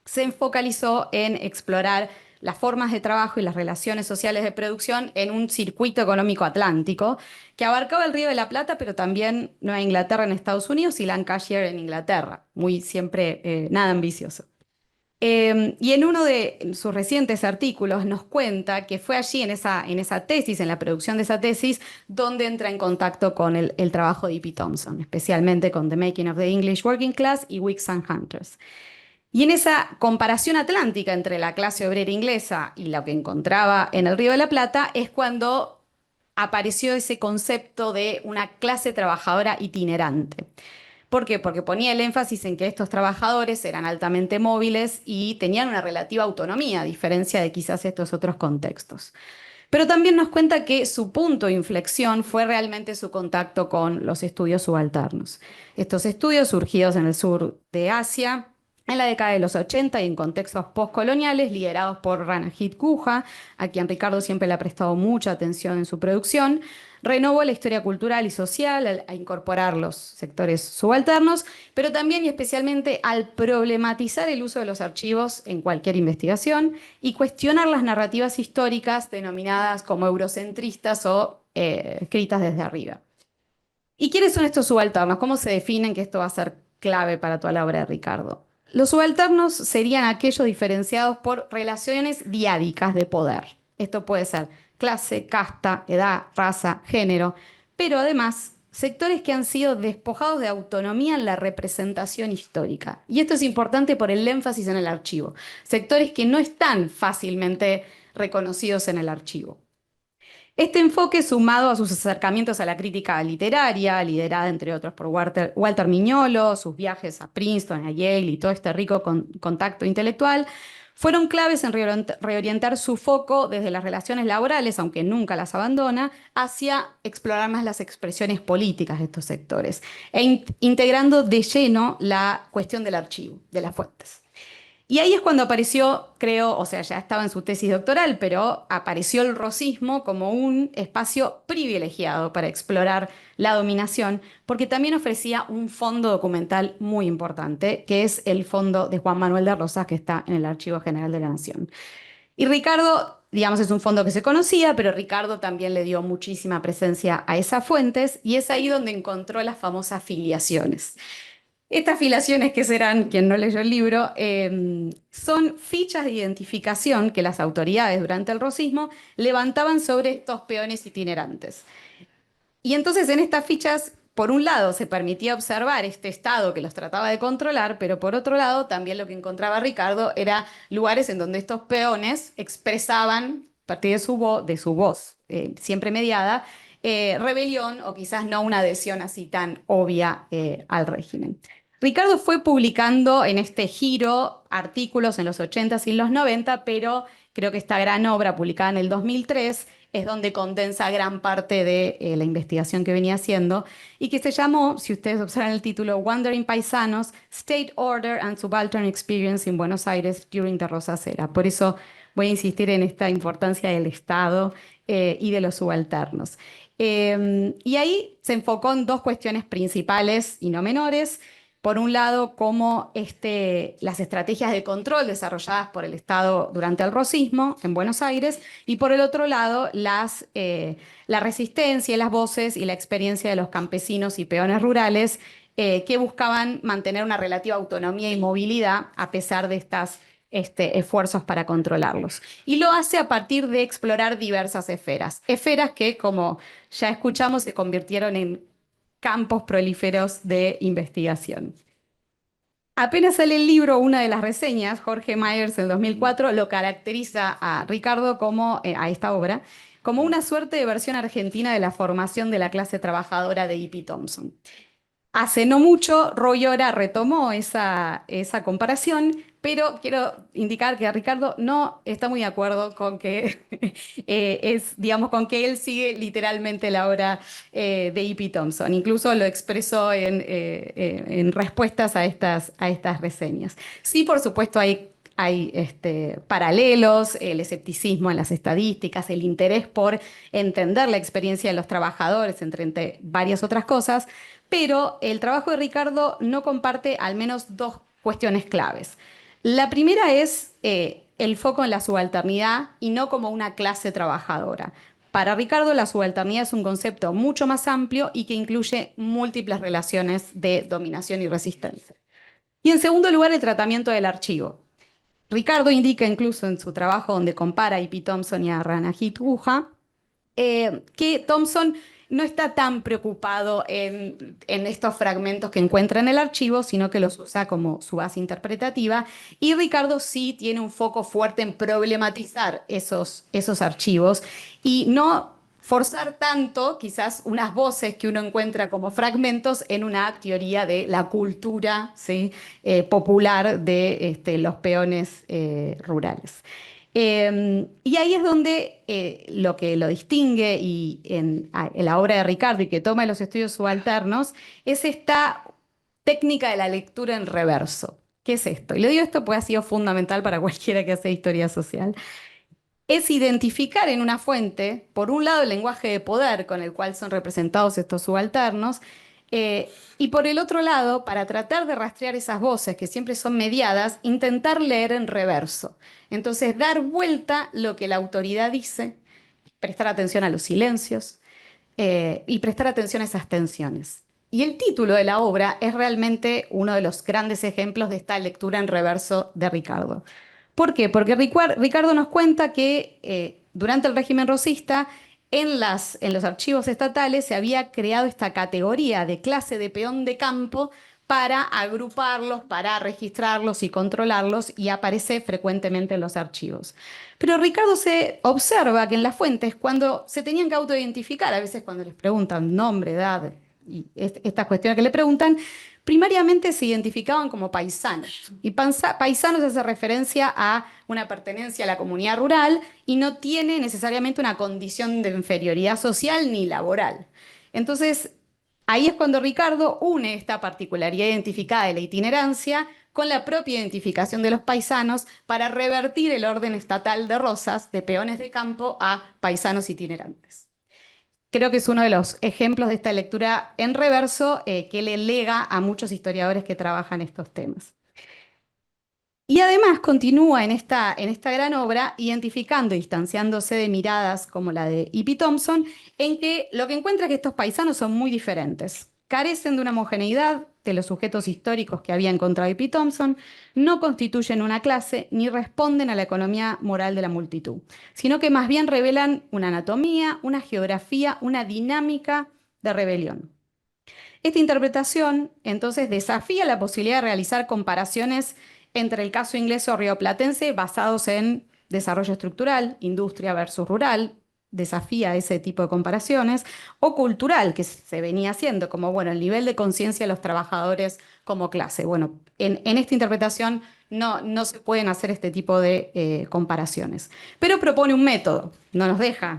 Speaker 5: se focalizó en explorar las formas de trabajo y las relaciones sociales de producción en un circuito económico atlántico que abarcaba el Río de la Plata, pero también Nueva Inglaterra en Estados Unidos y Lancashire en Inglaterra, muy siempre nada ambicioso. Y en uno de sus recientes artículos nos cuenta que fue allí en esa tesis, en la producción de esa tesis, donde entra en contacto con el trabajo de E.P. Thompson, especialmente con The Making of the English Working Class y Whigs and Hunters. Y en esa comparación atlántica entre la clase obrera inglesa y lo que encontraba en el Río de la Plata es cuando apareció ese concepto de una clase trabajadora itinerante. ¿Por qué? Porque ponía el énfasis en que estos trabajadores eran altamente móviles y tenían una relativa autonomía, a diferencia de quizás estos otros contextos. Pero también nos cuenta que su punto de inflexión fue realmente su contacto con los estudios subalternos. Estos estudios surgidos en el sur de Asia, en la década de los 80 y en contextos postcoloniales, liderados por Ranajit Guha, a quien Ricardo siempre le ha prestado mucha atención en su producción, renovó la historia cultural y social a incorporar los sectores subalternos, pero también y especialmente al problematizar el uso de los archivos en cualquier investigación y cuestionar las narrativas históricas denominadas como eurocentristas o escritas desde arriba. ¿Y quiénes son estos subalternos? ¿Cómo se definen? Que esto va a ser clave para toda la obra de Ricardo. Los subalternos serían aquellos diferenciados por relaciones diádicas de poder. Esto puede ser clase, casta, edad, raza, género, pero además sectores que han sido despojados de autonomía en la representación histórica. Y esto es importante por el énfasis en el archivo. Sectores que no están fácilmente reconocidos en el archivo. Este enfoque, sumado a sus acercamientos a la crítica literaria, liderada entre otros por Walter Mignolo, sus viajes a Princeton, a Yale y todo este rico contacto intelectual, fueron claves en reorientar su foco desde las relaciones laborales, aunque nunca las abandona, hacia explorar más las expresiones políticas de estos sectores e integrando de lleno la cuestión del archivo, de las fuentes. Y ahí es cuando apareció, creo, o sea, ya estaba en su tesis doctoral, pero apareció el rosismo como un espacio privilegiado para explorar la dominación, porque también ofrecía un fondo documental muy importante, que es el fondo de Juan Manuel de Rosas, que está en el Archivo General de la Nación. Y Ricardo, digamos, es un fondo que se conocía, pero Ricardo también le dio muchísima presencia a esas fuentes, y es ahí donde encontró las famosas filiaciones. Estas filiaciones, que serán, quien no leyó el libro, son fichas de identificación que las autoridades durante el rosismo levantaban sobre estos peones itinerantes. Y entonces en estas fichas, por un lado, se permitía observar este Estado que los trataba de controlar, pero por otro lado, también lo que encontraba Ricardo era lugares en donde estos peones expresaban, a partir de su voz siempre mediada, rebelión o quizás no una adhesión así tan obvia al régimen. Ricardo fue publicando en este giro artículos en los 80s y los 90, pero creo que esta gran obra publicada en el 2003 es donde condensa gran parte de la investigación que venía haciendo y que se llamó, si ustedes observan el título, Wandering Paisanos, State Order and Subaltern Experience in Buenos Aires During the Rosas Era. Por eso voy a insistir en esta importancia del Estado y de los subalternos. Y ahí se enfocó en dos cuestiones principales y no menores. Por un lado, cómo las estrategias de control desarrolladas por el Estado durante el rosismo en Buenos Aires, y por el otro lado, la resistencia, las voces y la experiencia de los campesinos y peones rurales que buscaban mantener una relativa autonomía y movilidad a pesar de estos esfuerzos para controlarlos. Y lo hace a partir de explorar diversas esferas que, como ya escuchamos, se convirtieron en campos prolíferos de investigación. Apenas sale el libro, una de las reseñas, Jorge Myers en 2004 lo caracteriza a Ricardo a esta obra, como una suerte de versión argentina de la formación de la clase trabajadora de E.P. Thompson. Hace no mucho, Roy Ora retomó esa comparación, pero quiero indicar que Ricardo no está muy de acuerdo con que con que él sigue literalmente la obra de E.P. Thompson. Incluso lo expresó en respuestas a estas reseñas. Sí, por supuesto, hay paralelos, el escepticismo en las estadísticas, el interés por entender la experiencia de los trabajadores, entre varias otras cosas, pero el trabajo de Ricardo no comparte al menos dos cuestiones claves. La primera es el foco en la subalternidad y no como una clase trabajadora. Para Ricardo, la subalternidad es un concepto mucho más amplio y que incluye múltiples relaciones de dominación y resistencia. Y en segundo lugar, el tratamiento del archivo. Ricardo indica incluso en su trabajo donde compara a E.P. Thompson y a Ranajit Guha, que Thompson no está tan preocupado en estos fragmentos que encuentra en el archivo, sino que los usa como su base interpretativa, y Ricardo sí tiene un foco fuerte en problematizar esos archivos y no forzar tanto quizás unas voces que uno encuentra como fragmentos en una teoría de la cultura, ¿sí? Popular de los peones rurales. Y ahí es donde lo que lo distingue y en la obra de Ricardo y que toma de los estudios subalternos es esta técnica de la lectura en reverso. ¿Qué es esto? Y le digo esto porque ha sido fundamental para cualquiera que hace historia social. Es identificar en una fuente, por un lado, el lenguaje de poder con el cual son representados estos subalternos, y por el otro lado, para tratar de rastrear esas voces que siempre son mediadas, intentar leer en reverso. Entonces, dar vuelta lo que la autoridad dice, prestar atención a los silencios y prestar atención a esas tensiones. Y el título de la obra es realmente uno de los grandes ejemplos de esta lectura en reverso de Ricardo. ¿Por qué? Porque Ricardo nos cuenta que durante el régimen rosista, en los archivos estatales se había creado esta categoría de clase de peón de campo para agruparlos, para registrarlos y controlarlos, y aparece frecuentemente en los archivos. Pero Ricardo se observa que en las fuentes, cuando se tenían que autoidentificar, a veces cuando les preguntan nombre, edad y estas cuestiones que le preguntan, primariamente se identificaban como paisanos. Y paisanos hace referencia a una pertenencia a la comunidad rural y no tiene necesariamente una condición de inferioridad social ni laboral. Entonces, ahí es cuando Ricardo une esta particularidad identificada de la itinerancia con la propia identificación de los paisanos para revertir el orden estatal de Rosas, de peones de campo, a paisanos itinerantes. Creo que es uno de los ejemplos de esta lectura en reverso que le lega a muchos historiadores que trabajan estos temas. Y además continúa en esta gran obra identificando y distanciándose de miradas como la de E.P. Thompson, en que lo que encuentra es que estos paisanos son muy diferentes. Carecen de una homogeneidad de los sujetos históricos que había encontrado E.P. Thompson, no constituyen una clase ni responden a la economía moral de la multitud, sino que más bien revelan una anatomía, una geografía, una dinámica de rebelión. Esta interpretación entonces desafía la posibilidad de realizar comparaciones entre el caso inglés o rioplatense basados en desarrollo estructural, industria versus rural, desafía ese tipo de comparaciones, o cultural, que se venía haciendo, como bueno, el nivel de conciencia de los trabajadores como clase. Bueno, en esta interpretación no se pueden hacer este tipo de comparaciones. Pero propone un método, no nos deja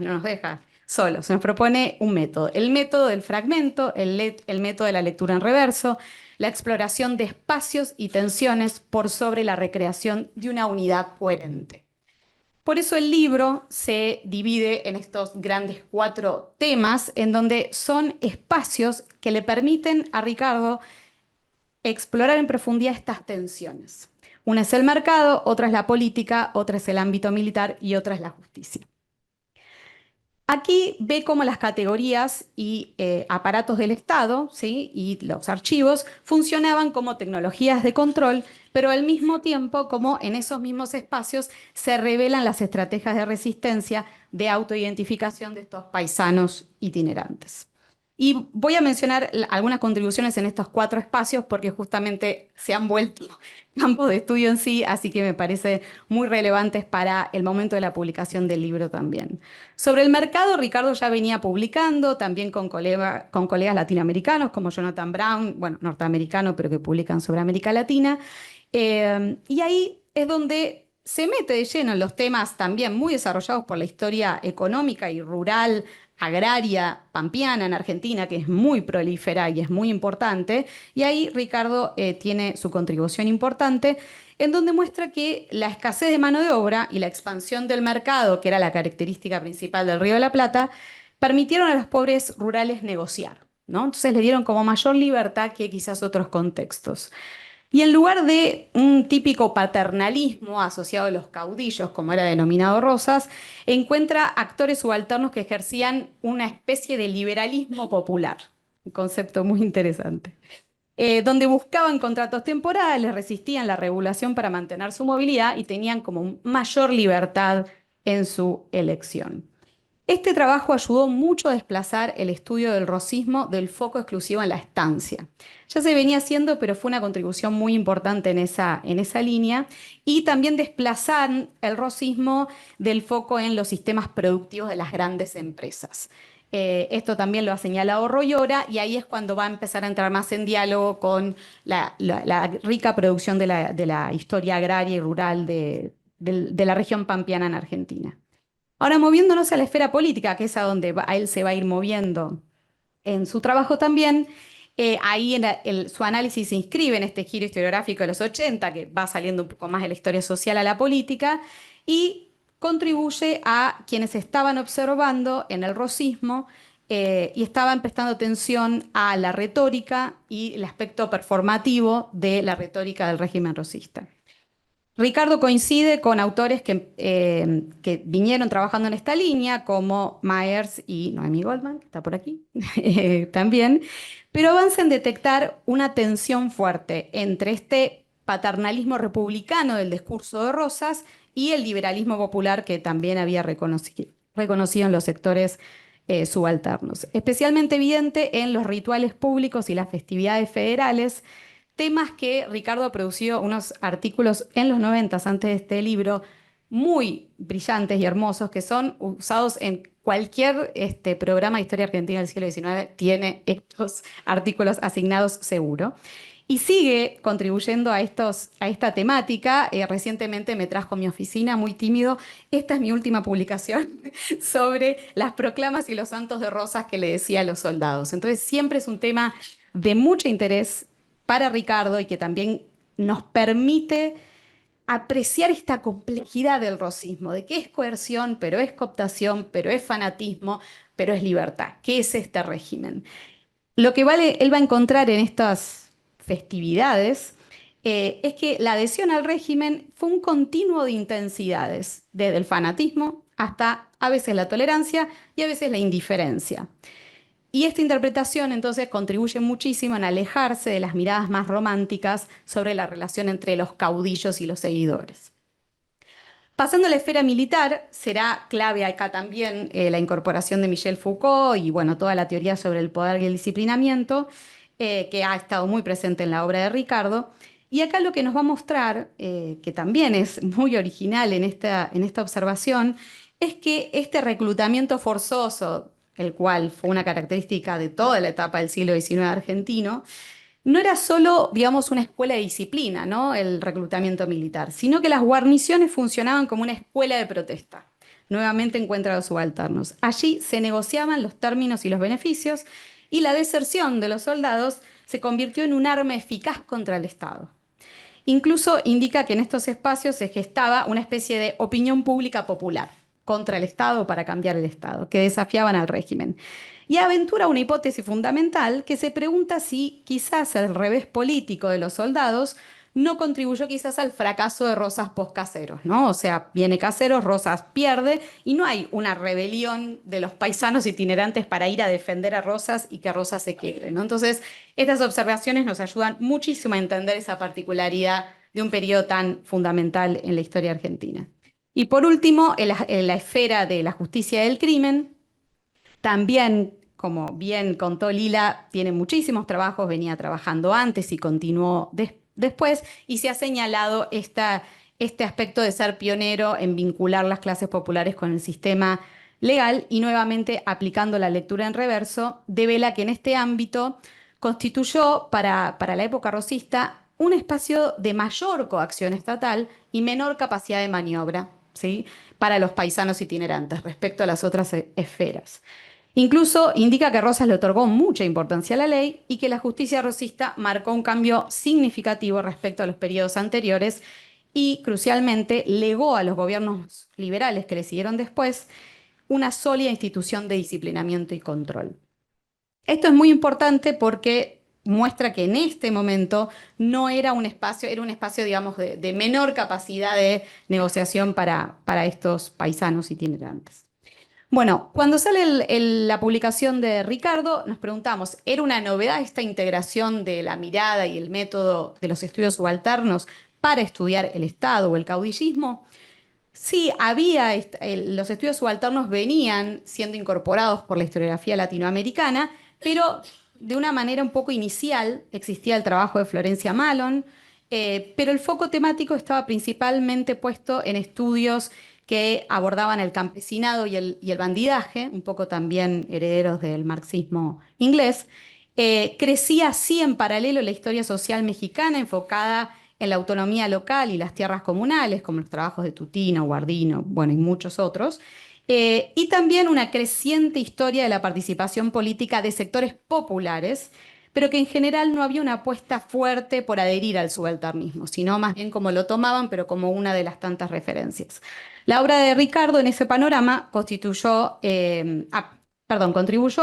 Speaker 5: solos, se nos propone un método. El método del fragmento, el método de la lectura en reverso, la exploración de espacios y tensiones por sobre la recreación de una unidad coherente. Por eso el libro se divide en estos grandes 4 temas, en donde son espacios que le permiten a Ricardo explorar en profundidad estas tensiones. Una es el mercado, otra es la política, otra es el ámbito militar y otra es la justicia. Aquí ve cómo las categorías y aparatos del Estado, ¿sí?, y los archivos funcionaban como tecnologías de control, pero al mismo tiempo como en esos mismos espacios se revelan las estrategias de resistencia, de autoidentificación de estos paisanos itinerantes. Y voy a mencionar algunas contribuciones en estos 4 espacios porque justamente se han vuelto campo de estudio en sí, así que me parece muy relevantes para el momento de la publicación del libro también. Sobre el mercado, Ricardo ya venía publicando, también con colegas latinoamericanos como Jonathan Brown, bueno, norteamericano, pero que publican sobre América Latina. Y ahí es donde se mete de lleno en los temas también muy desarrollados por la historia económica y rural, agraria, pampeana en Argentina, que es muy prolífera y es muy importante. Y ahí Ricardo tiene su contribución importante, en donde muestra que la escasez de mano de obra y la expansión del mercado, que era la característica principal del Río de la Plata, permitieron a los pobres rurales negociar, ¿no? Entonces le dieron como mayor libertad que quizás otros contextos. Y en lugar de un típico paternalismo asociado a los caudillos, como era denominado Rosas, encuentra actores subalternos que ejercían una especie de liberalismo popular, un concepto muy interesante, donde buscaban contratos temporales, resistían la regulación para mantener su movilidad y tenían como mayor libertad en su elección. Este trabajo ayudó mucho a desplazar el estudio del rosismo del foco exclusivo en la estancia. Ya se venía haciendo, pero fue una contribución muy importante en esa línea, y también desplazar el rosismo del foco en los sistemas productivos de las grandes empresas. Esto también lo ha señalado Royora, y ahí es cuando va a empezar a entrar más en diálogo con la rica producción de la historia agraria y rural de de la región pampeana en Argentina. Ahora, moviéndonos a la esfera política, que es a donde él se va a ir moviendo en su trabajo también, ahí su análisis se inscribe en este giro historiográfico de los 80, que va saliendo un poco más de la historia social a la política, y contribuye a quienes estaban observando en el rosismo y estaban prestando atención a la retórica y el aspecto performativo de la retórica del régimen rosista. Ricardo coincide con autores que vinieron trabajando en esta línea, como Myers y Noemi Goldman, que está por aquí también, pero avanza en detectar una tensión fuerte entre este paternalismo republicano del discurso de Rosas y el liberalismo popular que también había reconocido en los sectores subalternos. Especialmente evidente en los rituales públicos y las festividades federales, temas que Ricardo produció unos artículos en los 90 antes de este libro, muy brillantes y hermosos, que son usados en cualquier programa de historia argentina del siglo XIX, tiene estos artículos asignados seguro. Y sigue contribuyendo a esta temática. Recientemente me trajo a mi oficina, muy tímido, esta es mi última publicación sobre las proclamas y los santos de Rosas que le decía a los soldados. Entonces siempre es un tema de mucho interés para Ricardo y que también nos permite apreciar esta complejidad del rosismo, de qué es coerción, pero es cooptación, pero es fanatismo, pero es libertad. ¿Qué es este régimen? Lo que él va a encontrar en estas festividades es que la adhesión al régimen fue un continuo de intensidades, desde el fanatismo hasta a veces la tolerancia y a veces la indiferencia. Y esta interpretación entonces contribuye muchísimo en alejarse de las miradas más románticas sobre la relación entre los caudillos y los seguidores. Pasando a la esfera militar, será clave acá también la incorporación de Michel Foucault y bueno, toda la teoría sobre el poder y el disciplinamiento, que ha estado muy presente en la obra de Ricardo. Y acá lo que nos va a mostrar, que también es muy original en esta observación, es que este reclutamiento forzoso, el cual fue una característica de toda la etapa del siglo XIX argentino, no era solo, digamos, una escuela de disciplina, ¿no? El reclutamiento militar, sino que las guarniciones funcionaban como una escuela de protesta. Nuevamente encuentra a los subalternos. Allí se negociaban los términos y los beneficios y la deserción de los soldados se convirtió en un arma eficaz contra el Estado. Incluso indica que en estos espacios se gestaba una especie de opinión pública popular contra el Estado para cambiar el Estado, que desafiaban al régimen. Y aventura una hipótesis fundamental que se pregunta si quizás el revés político de los soldados no contribuyó quizás al fracaso de Rosas post-Caseros, ¿no? O sea, viene Caseros, Rosas pierde y no hay una rebelión de los paisanos itinerantes para ir a defender a Rosas y que Rosas se quiebre, ¿no? Entonces, estas observaciones nos ayudan muchísimo a entender esa particularidad de un periodo tan fundamental en la historia argentina. Y por último, en la esfera de la justicia del crimen, también, como bien contó Lila, tiene muchísimos trabajos, venía trabajando antes y continuó después, y se ha señalado este aspecto de ser pionero en vincular las clases populares con el sistema legal y nuevamente aplicando la lectura en reverso, devela que en este ámbito constituyó para la época rosista un espacio de mayor coacción estatal y menor capacidad de maniobra, ¿sí?, para los paisanos itinerantes respecto a las otras esferas. Incluso indica que Rosas le otorgó mucha importancia a la ley y que la justicia rosista marcó un cambio significativo respecto a los periodos anteriores y, crucialmente, legó a los gobiernos liberales que le siguieron después una sólida institución de disciplinamiento y control. Esto es muy importante porque muestra que en este momento no era un espacio, era un espacio, digamos, de menor capacidad de negociación para estos paisanos itinerantes. Bueno, cuando sale la publicación de Ricardo, nos preguntamos, ¿era una novedad esta integración de la mirada y el método de los estudios subalternos para estudiar el Estado o el caudillismo? Sí, los estudios subalternos venían siendo incorporados por la historiografía latinoamericana, pero de una manera un poco inicial existía el trabajo de Florencia Malon, pero el foco temático estaba principalmente puesto en estudios que abordaban el campesinado y el bandidaje, un poco también herederos del marxismo inglés. Crecía así en paralelo la historia social mexicana enfocada en la autonomía local y las tierras comunales, como los trabajos de Tutino, Guardino, bueno, y muchos otros, y también una creciente historia de la participación política de sectores populares, pero que en general no había una apuesta fuerte por adherir al subalternismo, sino más bien como lo tomaban, pero como una de las tantas referencias. La obra de Ricardo en ese panorama contribuyó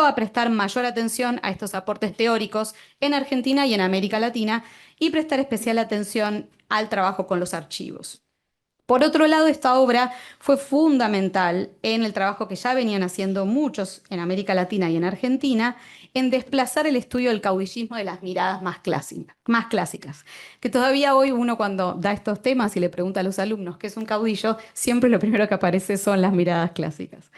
Speaker 5: a prestar mayor atención a estos aportes teóricos en Argentina y en América Latina y prestar especial atención al trabajo con los archivos. Por otro lado, esta obra fue fundamental en el trabajo que ya venían haciendo muchos en América Latina y en Argentina, en desplazar el estudio del caudillismo de las miradas más clásicas. Que todavía hoy uno cuando da estos temas y le pregunta a los alumnos qué es un caudillo, siempre lo primero que aparece son las miradas clásicas.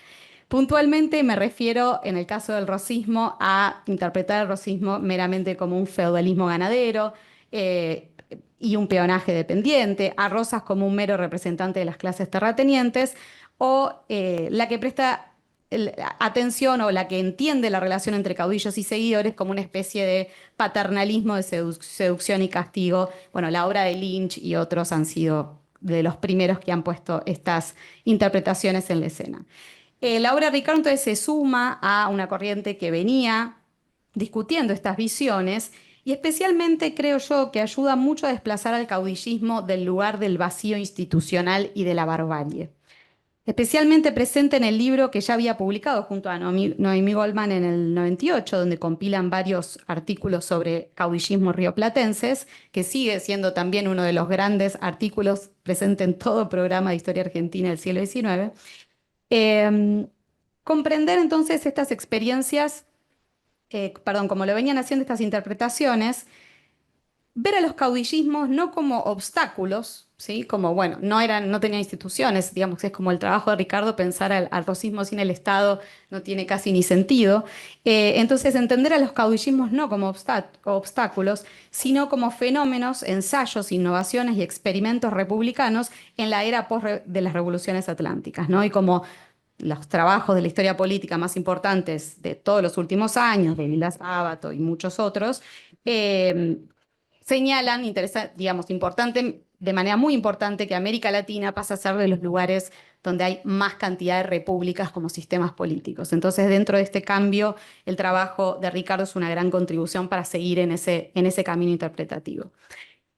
Speaker 5: Puntualmente me refiero, en el caso del rosismo, a interpretar el rosismo meramente como un feudalismo ganadero, y un peonaje dependiente, a Rosas como un mero representante de las clases terratenientes, o la que presta atención o la que entiende la relación entre caudillos y seguidores como una especie de paternalismo de seducción y castigo. Bueno, la obra de Lynch y otros han sido de los primeros que han puesto estas interpretaciones en la escena. La obra de Ricardo entonces se suma a una corriente que venía discutiendo estas visiones y especialmente creo yo que ayuda mucho a desplazar al caudillismo del lugar del vacío institucional y de la barbarie. Especialmente presente en el libro que ya había publicado junto a Noemí Goldman en el 98, donde compilan varios artículos sobre caudillismo rioplatenses, que sigue siendo también uno de los grandes artículos presente en todo programa de historia argentina del siglo XIX. Comprender entonces estas experiencias, como lo venían haciendo estas interpretaciones, ver a los caudillismos no como obstáculos, ¿sí? Como, bueno, no tenían instituciones, digamos que es como el trabajo de Ricardo, pensar al rosismo sin el Estado no tiene casi ni sentido. Entonces, entender a los caudillismos no como obstáculos, sino como fenómenos, ensayos, innovaciones y experimentos republicanos en la era post de las revoluciones atlánticas, ¿no? Y como los trabajos de la historia política más importantes de todos los últimos años, de Lila Sábato y muchos otros, señalan, de manera muy importante, que América Latina pasa a ser de los lugares donde hay más cantidad de repúblicas como sistemas políticos. Entonces, dentro de este cambio, el trabajo de Ricardo es una gran contribución para seguir en ese camino interpretativo.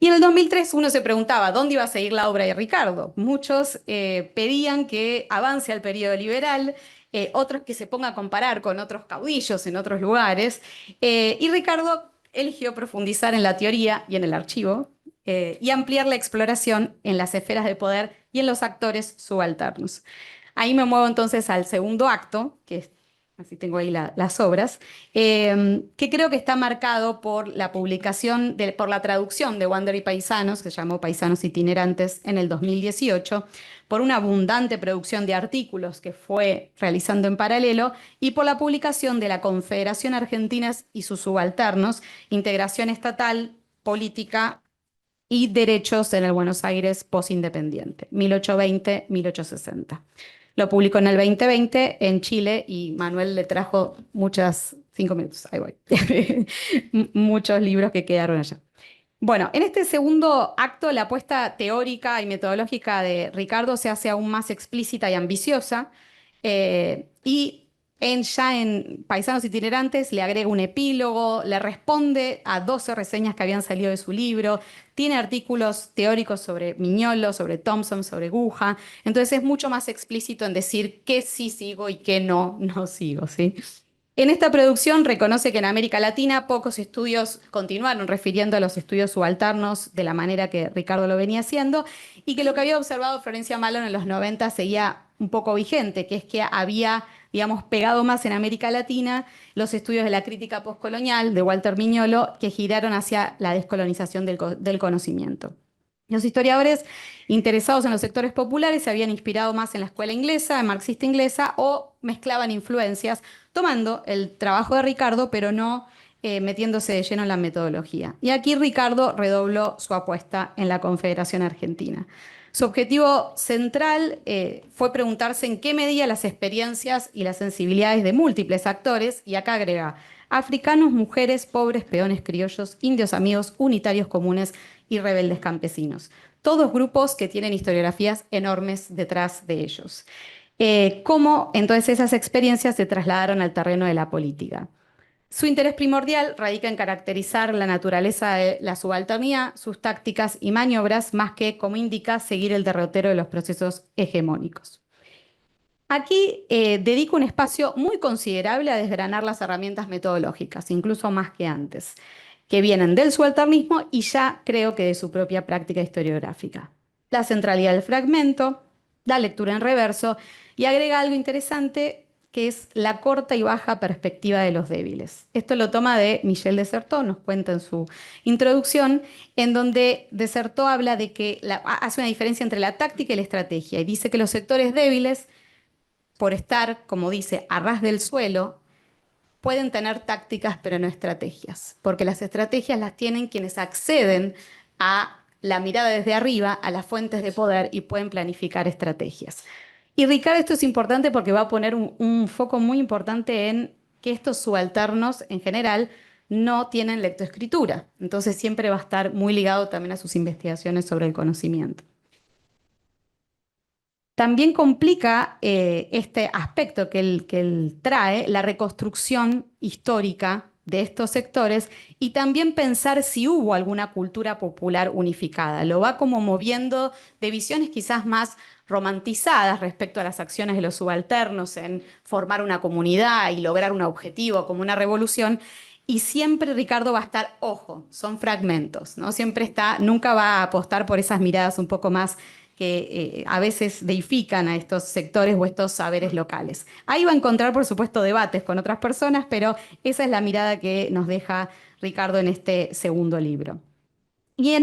Speaker 5: Y en el 2003 uno se preguntaba dónde iba a seguir la obra de Ricardo. Muchos pedían que avance al periodo liberal, otros que se ponga a comparar con otros caudillos en otros lugares, y Ricardo eligió profundizar en la teoría y en el archivo, y ampliar la exploración en las esferas de poder y en los actores subalternos. Ahí me muevo entonces al segundo acto, que es, así tengo ahí las obras, que creo que está marcado por la publicación, por la traducción de Wander y Paisanos, que se llamó Paisanos Itinerantes en el 2018, por una abundante producción de artículos que fue realizando en paralelo y por la publicación de la Confederación Argentina y sus subalternos, Integración Estatal, Política y Derechos en el Buenos Aires postindependiente, 1820-1860. Lo publicó en el 2020 en Chile y Manuel le trajo 5 minutos, ahí voy, muchos libros que quedaron allá. Bueno, en este segundo acto la apuesta teórica y metodológica de Ricardo se hace aún más explícita y ambiciosa, y ya en Paisanos Itinerantes le agrega un epílogo, le responde a 12 reseñas que habían salido de su libro, tiene artículos teóricos sobre Miñolo, sobre Thompson, sobre Guja, entonces es mucho más explícito en decir qué sí sigo y qué no sigo, ¿sí? En esta producción reconoce que en América Latina pocos estudios continuaron refiriendo a los estudios subalternos de la manera que Ricardo lo venía haciendo, y que lo que había observado Florencia Malón en los 90 seguía un poco vigente, que es que había, digamos, pegado más en América Latina los estudios de la crítica postcolonial de Walter Miñolo, que giraron hacia la descolonización del conocimiento. Los historiadores interesados en los sectores populares se habían inspirado más en la escuela inglesa, marxista inglesa, o mezclaban influencias, tomando el trabajo de Ricardo, pero no metiéndose de lleno en la metodología. Y aquí Ricardo redobló su apuesta en la Confederación Argentina. Su objetivo central fue preguntarse en qué medida las experiencias y las sensibilidades de múltiples actores, y acá agrega, africanos, mujeres, pobres, peones criollos, indios amigos, unitarios comunes y rebeldes campesinos. Todos grupos que tienen historiografías enormes detrás de ellos. Cómo entonces esas experiencias se trasladaron al terreno de la política. Su interés primordial radica en caracterizar la naturaleza de la subalternidad, sus tácticas y maniobras, más que, como indica, seguir el derrotero de los procesos hegemónicos. Aquí dedico un espacio muy considerable a desgranar las herramientas metodológicas, incluso más que antes, que vienen del subalternismo y ya creo que de su propia práctica historiográfica. La centralidad del fragmento, la lectura en reverso, y agrega algo interesante que es la corta y baja perspectiva de los débiles. Esto lo toma de Michel Dessertaux, nos cuenta en su introducción, en donde Dessertaux habla de que hace una diferencia entre la táctica y la estrategia, y dice que los sectores débiles, por estar, como dice, a ras del suelo, pueden tener tácticas pero no estrategias, porque las estrategias las tienen quienes acceden a la mirada desde arriba, a las fuentes de poder y pueden planificar estrategias. Y Ricardo, esto es importante porque va a poner un foco muy importante en que estos subalternos en general no tienen lectoescritura, entonces siempre va a estar muy ligado también a sus investigaciones sobre el conocimiento. También complica este aspecto que él trae, la reconstrucción histórica de estos sectores y también pensar si hubo alguna cultura popular unificada. Lo va como moviendo de visiones quizás más romantizadas respecto a las acciones de los subalternos en formar una comunidad y lograr un objetivo como una revolución. Y siempre Ricardo va a estar, ojo, son fragmentos, ¿no? Siempre está, nunca va a apostar por esas miradas un poco más que a veces deifican a estos sectores o estos saberes locales. Ahí va a encontrar, por supuesto, debates con otras personas, pero esa es la mirada que nos deja Ricardo en este segundo libro. Y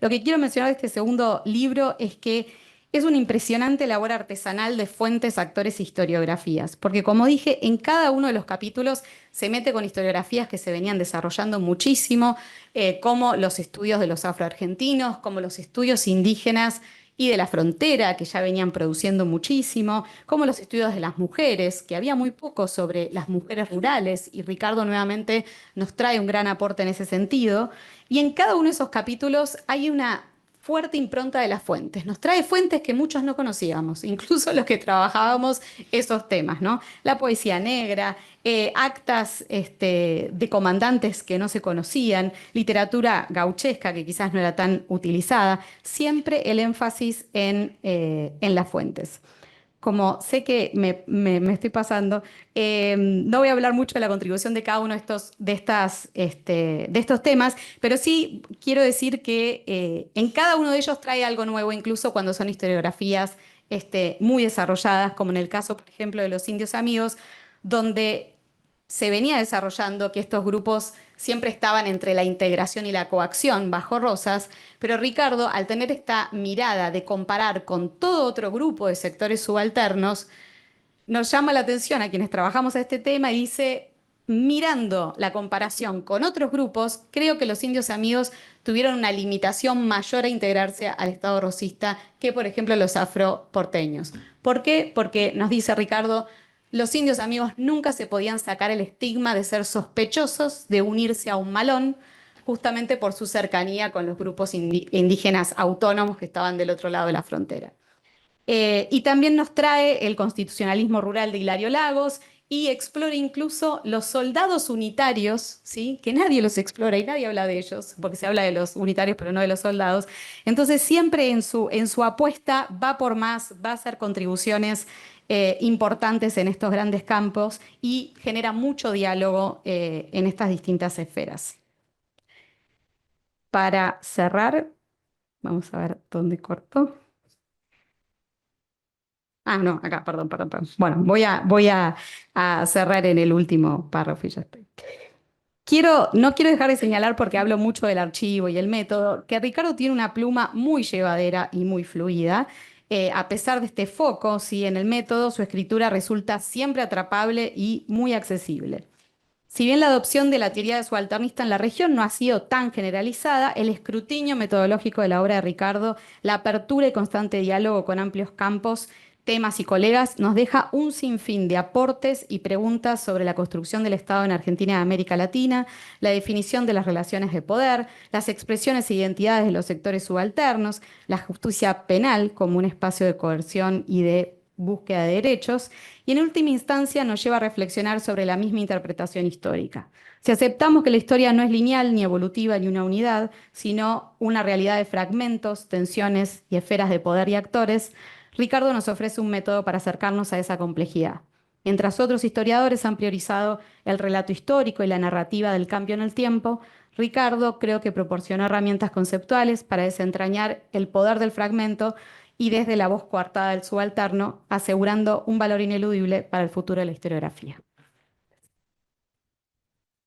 Speaker 5: lo que quiero mencionar de este segundo libro es que es una impresionante labor artesanal de fuentes, actores e historiografías, porque como dije, en cada uno de los capítulos se mete con historiografías que se venían desarrollando muchísimo, como los estudios de los afroargentinos, como los estudios indígenas y de la frontera, que ya venían produciendo muchísimo, como los estudios de las mujeres, que había muy poco sobre las mujeres rurales, y Ricardo nuevamente nos trae un gran aporte en ese sentido. Y en cada uno de esos capítulos hay una fuerte impronta de las fuentes. Nos trae fuentes que muchos no conocíamos, incluso los que trabajábamos esos temas, ¿no? La poesía negra, actas de comandantes que no se conocían, literatura gauchesca que quizás no era tan utilizada, siempre el énfasis en las fuentes. Como sé que me estoy pasando, no voy a hablar mucho de la contribución de cada uno de estos temas, pero sí quiero decir que en cada uno de ellos trae algo nuevo, incluso cuando son historiografías muy desarrolladas, como en el caso, por ejemplo, de los indios amigos, donde se venía desarrollando que estos grupos siempre estaban entre la integración y la coacción bajo Rosas, pero Ricardo, al tener esta mirada de comparar con todo otro grupo de sectores subalternos, nos llama la atención a quienes trabajamos este tema y dice, mirando la comparación con otros grupos, creo que los indios amigos tuvieron una limitación mayor a integrarse al Estado rosista que, por ejemplo, los afroporteños. ¿Por qué? Porque nos dice Ricardo, los indios amigos nunca se podían sacar el estigma de ser sospechosos de unirse a un malón, justamente por su cercanía con los grupos indígenas autónomos que estaban del otro lado de la frontera. Y también nos trae el constitucionalismo rural de Hilario Lagos y explora incluso los soldados unitarios, ¿sí? Que nadie los explora y nadie habla de ellos, porque se habla de los unitarios pero no de los soldados. Entonces siempre en su apuesta va por más, va a hacer contribuciones importantes en estos grandes campos y genera mucho diálogo en estas distintas esferas. Para cerrar, vamos a ver dónde corto. Ah, no, acá, perdón. Bueno, voy a cerrar en el último párrafo y ya estoy. No quiero dejar de señalar, porque hablo mucho del archivo y el método, que Ricardo tiene una pluma muy llevadera y muy fluida. A pesar de este foco, sí, en el método, su escritura resulta siempre atrapable y muy accesible. Si bien la adopción de la teoría de subalternista en la región no ha sido tan generalizada, el escrutinio metodológico de la obra de Ricardo, la apertura y constante diálogo con amplios campos, temas y colegas, nos deja un sinfín de aportes y preguntas sobre la construcción del Estado en Argentina y América Latina, la definición de las relaciones de poder, las expresiones e identidades de los sectores subalternos, la justicia penal como un espacio de coerción y de búsqueda de derechos, y en última instancia nos lleva a reflexionar sobre la misma interpretación histórica. Si aceptamos que la historia no es lineal, ni evolutiva, ni una unidad, sino una realidad de fragmentos, tensiones y esferas de poder y actores, Ricardo nos ofrece un método para acercarnos a esa complejidad. Mientras otros historiadores han priorizado el relato histórico y la narrativa del cambio en el tiempo, Ricardo creo que proporcionó herramientas conceptuales para desentrañar el poder del fragmento y desde la voz coartada del subalterno, asegurando un valor ineludible para el futuro de la historiografía.